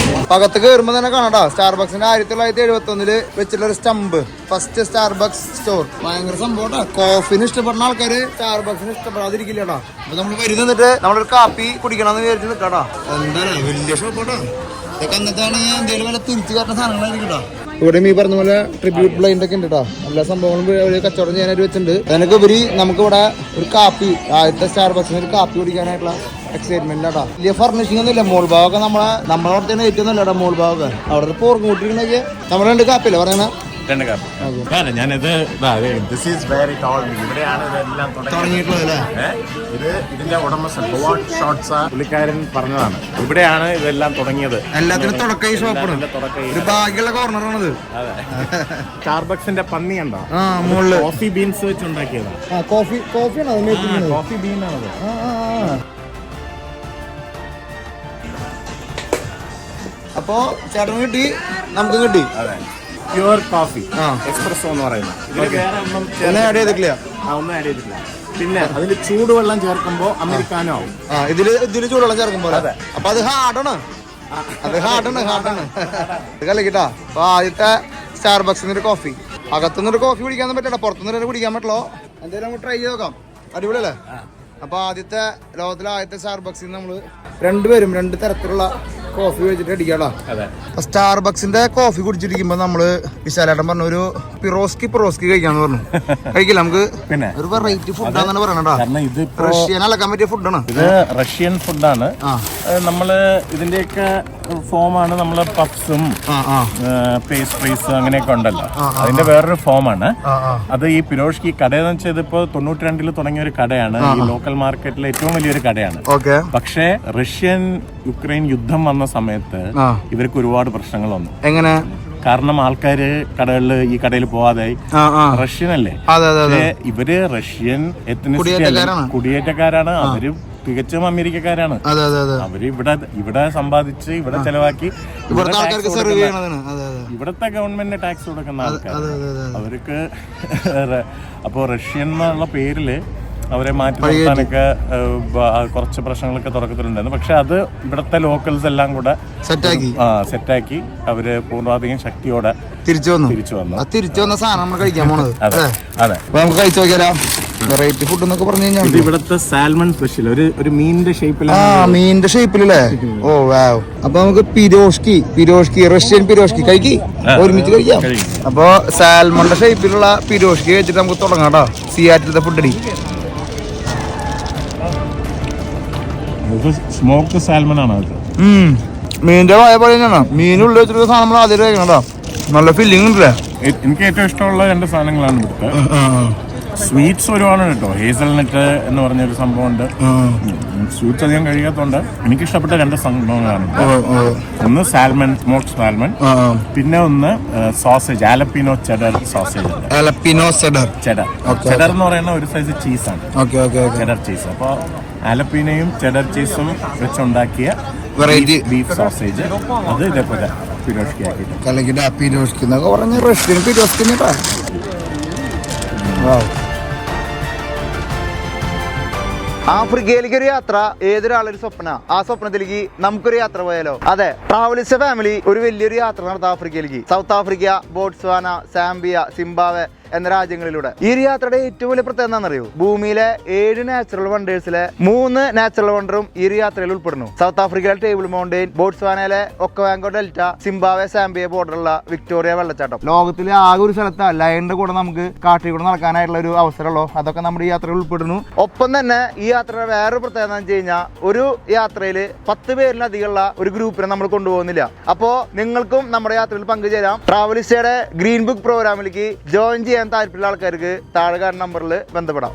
അകത്ത് കയറുമ്പോൾ തന്നെ കാണാം സ്റ്റാർബക്സിന്റെ 1971 വെച്ചിട്ടുള്ള ഒരു സ്റ്റംപ്. First Starbucks store. ഭയങ്കര സംഭവം. കോഫിന് ഇഷ്ടപ്പെടുന്ന ആൾക്കാര് സ്റ്റാർബക്സിന് ഇഷ്ടപ്പെടാതിരിക്കില്ലടാ. അപ്പൊ നമ്മൾ വരുന്നിട്ട് നമ്മളൊരു കാപ്പി കുടിക്കണമെന്ന് വിചാരിച്ച് നിൽക്കാടാ. എന്താണ് വലിയ ഷോപ്പോട്ടാ. ഇതൊക്കെ അന്നത്താണ് എന്തെങ്കിലും വല്ല തിരിച്ചു കയറുന്ന സാധനങ്ങളായിരിക്കട്ടാ. ഇവിടെ ഈ പറഞ്ഞ പോലെ ട്രിബ്യൂട്ട് ബ്ലൈൻഡ് ഒക്കെ ഉണ്ട് കേട്ടോ. എല്ലാ സംഭവങ്ങളും കച്ചവടം ചെയ്യാനായിട്ട് വെച്ചിട്ടുണ്ട്. അതിനൊക്കെ ഉപരി നമുക്കിവിടെ ഒരു കാപ്പി, ആദ്യത്തെ സ്റ്റാർബക്സിന് ഒരു കാപ്പി കുടിക്കാനായിട്ടുള്ള എക്സൈറ്റ്മെന്റ് ആട്ടാ. വലിയ ഫർണിഷിംഗ് ഒന്നും ഇല്ല. മോൾ ഭാഗമൊക്കെ നമ്മളെ അവിടുത്തെ ഏറ്റവും നല്ലതാ. മോൾ ഭാഗമൊക്കെ അവിടെ പോർക്കും കൂട്ടിരിക്കണൊക്കെ നമ്മൾ 2 കാപ്പിയല്ലേ പറയണ. ഞാനിത് ഇവിടെയാണ് ഇതെല്ലാം തുടങ്ങിയിട്ടുള്ളത്. ഇത് ഇതിന്റെ ഉടമസ്ഥൻ പുള്ളിക്കാരൻ പറഞ്ഞതാണ്. ഇവിടെയാണ് ഇതെല്ലാം തുടങ്ങിയത്. എല്ലാത്തിനും തുടക്കം ഈ ഷോപ്പാണ്. ഒരു ഭാഗ്യമുള്ള കോർണറാണത്. സ്റ്റാർബക്സിന്റെ പന്നി ഉണ്ടോ? മുകളില് കോഫി ബീൻസ് വെച്ച് ഉണ്ടാക്കിയതാണ്. കോഫി ബീനാണത്. അപ്പോ ചേട്ടന് കിട്ടി, നമുക്ക് കിട്ടി. അതെ, പ്യുവർ കോഫി എക്സ്പ്രസോ എന്ന് പറയുന്നത്. ഇതിൽ വേറെ ഒന്നും ആഡ് ചെയ്തിട്ടില്ല. ഒന്നും ആഡ് ചെയ്തിട്ടില്ല. പിന്നെ അതിൽ ചൂടുവെള്ളം ചേർക്കുമ്പോ അമേരിക്കാനോ ആവും. ഇതില് ചൂടുവെള്ളം ചേർക്കുമ്പോ അപ്പൊ അത് ഹാർഡാണ്. ഇത് കലക്കിട്ടാ. അപ്പൊ ആദ്യത്തെ സ്റ്റാർബക്സിന് ഒരു കോഫി. അകത്തുനിന്നൊരു കോഫി കുടിക്കാൻ പറ്റില്ല, പുറത്തുനിന്ന് കുടിക്കാൻ പറ്റുള്ളൂ. എന്തായാലും നമുക്ക് ട്രൈ ചെയ്ത് നോക്കാം. അടിപൊളിയല്ലേ? അപ്പൊ ലോകത്തിലെ ആദ്യത്തെ സ്റ്റാർബക്സിൽ നിന്ന് നമ്മള് രണ്ടുപേരും 2 തരത്തിലുള്ള കോഫി വെച്ചിട്ട് അടിക്കാടാ. സ്റ്റാർബക്സിന്റെ കോഫി കുടിച്ചിരിക്കുമ്പോ നമ്മള് വിശാലേട്ടൻ പറഞ്ഞു ഒരു പിറോസ്കി കഴിക്കാന്ന് പറഞ്ഞു. കഴിക്കില്ല നമുക്ക്. പിന്നെ ഒരു വെറൈറ്റി ഫുഡാന്നാണ് പറയണടാ. റഷ്യൻ അലക്കാൻ പറ്റിയ ഫുഡാണ് ഇത്. റഷ്യൻ ഫുഡാണ്. നമ്മള് ഇതിന്റെയൊക്കെ ഫോമാണ് നമ്മള് പഫ്സും പേസ്ട്രീസ് അങ്ങനെയൊക്കെ ഉണ്ടല്ലോ. അതിന്റെ വേറൊരു ഫോമാണ് അത്. ഈ പിരോഷ്കി കടയെന്ന് വെച്ചാൽ ഇതിപ്പോ 92 തുടങ്ങിയ ഒരു കടയാണ്. ഈ ലോക്കൽ മാർക്കറ്റിലെ ഏറ്റവും വലിയൊരു കടയാണ്. പക്ഷേ റഷ്യൻ യുക്രൈൻ യുദ്ധം വന്ന സമയത്ത് ഇവർക്ക് ഒരുപാട് പ്രശ്നങ്ങൾ വന്നു. എങ്ങനെ? കാരണം ആൾക്കാര് ഈ കടയിൽ പോവാതായി. റഷ്യൻ അല്ലേ, ഇവര് റഷ്യൻ കുടിയേറ്റക്കാരാണ്. അവര് തികച്ചും അമേരിക്കക്കാരാണ്. അവര് ഇവിടെ സമ്പാദിച്ച് ഇവിടെ ചെലവാക്കി ഇവിടത്തെ ഗവൺമെന്റിന് ടാക്സ് കൊടുക്കുന്ന ആൾക്കാർ അവർക്ക്. അപ്പോ റഷ്യൻ എന്നുള്ള പേരില് അവരെ മാറ്റി നിർത്താനൊക്കെ കുറച്ച് പ്രശ്നങ്ങളൊക്കെ തുടക്കത്തിലുണ്ടായിരുന്നു. പക്ഷെ അത് ഇവിടുത്തെ ലോക്കൽസ് എല്ലാം കൂടെ സെറ്റാക്കി അവര് പൂർണ്ണാധികം ശക്തിയോടെ തിരിച്ചു വന്ന സാധനം നമ്മൾ കഴിക്കാൻ പോണത്. അതെ, നമുക്ക് കഴിച്ചു നോക്കിയാലോ. വെറൈറ്റി ഫുഡ് എന്നൊക്കെ പറഞ്ഞു കഴിഞ്ഞാൽ ഇവിടുത്തെ സാൽമൺ സ്പെഷ്യൽ ഒരു മീനിന്റെ ഷേപ്പിലല്ലേ. ഓ വാവ്. അപ്പൊ നമുക്ക് പിരോഷ്കി റഷ്യൻ പിരോഷ്കി ഒരുമിച്ച് കഴിക്കാം. അപ്പൊ സാൽമണിന്റെ ഷേപ്പിലുള്ള പിരോഷ്കി കഴിച്ചിട്ട് നമുക്ക് തുടങ്ങാം കേട്ടോ. സിയാറ്റിലത്തെ ഫുഡ് അടി. സ്മോക്ഡ് സാൽമൺ ആണ് അത്. മീനിന്റെ വായ പോലെ തന്നെയാണ്. മീനുള്ളിൽ വെച്ചിട്ട് സാധനം നമ്മൾ ആദ്യം കഴിക്കണം കേട്ടോ. നല്ല ഫില്ലിംഗ് ഉണ്ടല്ലേ. എനിക്ക് ഏറ്റവും ഇഷ്ടമുള്ള 2 സാധനങ്ങളാണ് ഇവിടുത്തെ. സ്വീറ്റ്സ് ഒരുപാട് കേട്ടോ. ഹേസൽനട്ട് എന്ന് പറഞ്ഞൊരു സംഭവം ഉണ്ട്. സ്വീറ്റ്സ് അധികം കഴിയാത്തോണ്ട് എനിക്ക് ഇഷ്ടപ്പെട്ട 2 സംഭവങ്ങളാണ്. ഒന്ന് സാൽമൺ, സ്മോക്ഡ് സാൽമൺ. പിന്നെ ഒന്ന് സോസേജ്, ആലപ്പിനോ ചെഡർ സോസേജ്. ചെഡർ എന്ന് പറയുന്ന ഒരു സൈസ് ചീസാണ്. Cheddar cheese. അപ്പൊ ആലപ്പീനയും ചെഡർ ചീസും വെച്ചുണ്ടാക്കിയ വെറൈറ്റി ബീഫ് സോസേജ്. അത് ഇതേപോലെ പിരോഷ്കി ആക്കിയിട്ട് ആഫ്രിക്കയിലേക്ക് ഒരു യാത്ര ഏതൊരാളൊരു സ്വപ്ന. ആ സ്വപ്നത്തിലേക്ക് നമുക്കൊരു യാത്ര പോയാലോ? അതെ, ട്രാവലിസ്റ്റ് ഫാമിലി ഒരു വലിയൊരു യാത്ര നടത്താം ആഫ്രിക്കയിലേക്ക്. South Africa, Botswana, Zambia, Zimbabwe എന്ന രാജ്യങ്ങളിലൂടെ. ഈ ഒരു യാത്രയുടെ ഏറ്റവും വലിയ പ്രത്യേകത എന്താണെന്നറിയോ? ഭൂമിയിലെ 7 നാച്ചുറൽ വണ്ടേഴ്സിലെ 3 നാച്ചുറൽ വണ്ടറും ഈ ഒരു യാത്രയിൽ ഉൾപ്പെടുന്നു. സൗത്ത് ആഫ്രിക്കയിലെ ടേബിൾ മൗണ്ടെയിൻ, ബോട്സ്വാനയിലെ ഒക്കവാങ്കോ ഡെൽറ്റ, സിംബാവെ സാംബിയ ബോർഡറുള്ള വിക്ടോറിയ വെള്ളച്ചാട്ടം. ലോകത്തിലെ ആകെ ഒരു സ്ഥലത്ത് ലയണിന്റെ കൂടെ നമുക്ക് കാട്ടിൽ കൂടെ നടക്കാനായിട്ടുള്ള ഒരു അവസരമുള്ളൂ. അതൊക്കെ നമ്മുടെ ഈ യാത്രയിൽ ഉൾപ്പെടുന്നു. ഒപ്പം തന്നെ ഈ യാത്രയുടെ വേറൊരു പ്രത്യേകത എന്ന് വെച്ച് കഴിഞ്ഞാൽ ഒരു യാത്രയിൽ 10 പേരിലധികമുള്ള ഒരു ഗ്രൂപ്പിനെ നമ്മൾ കൊണ്ടുപോകുന്നില്ല. അപ്പോൾ നിങ്ങൾക്കും നമ്മുടെ യാത്രയിൽ പങ്കുചേരാം. ട്രാവലിസ്റ്റയുടെ ഗ്രീൻ ബുക്ക് പ്രോഗ്രാമിലേക്ക് ജോയിൻ ചെയ്യാൻ താല്പര്യമുള്ള ആൾക്കാർക്ക് താഴെ കാണുന്ന നമ്പറിൽ ബന്ധപ്പെടാം.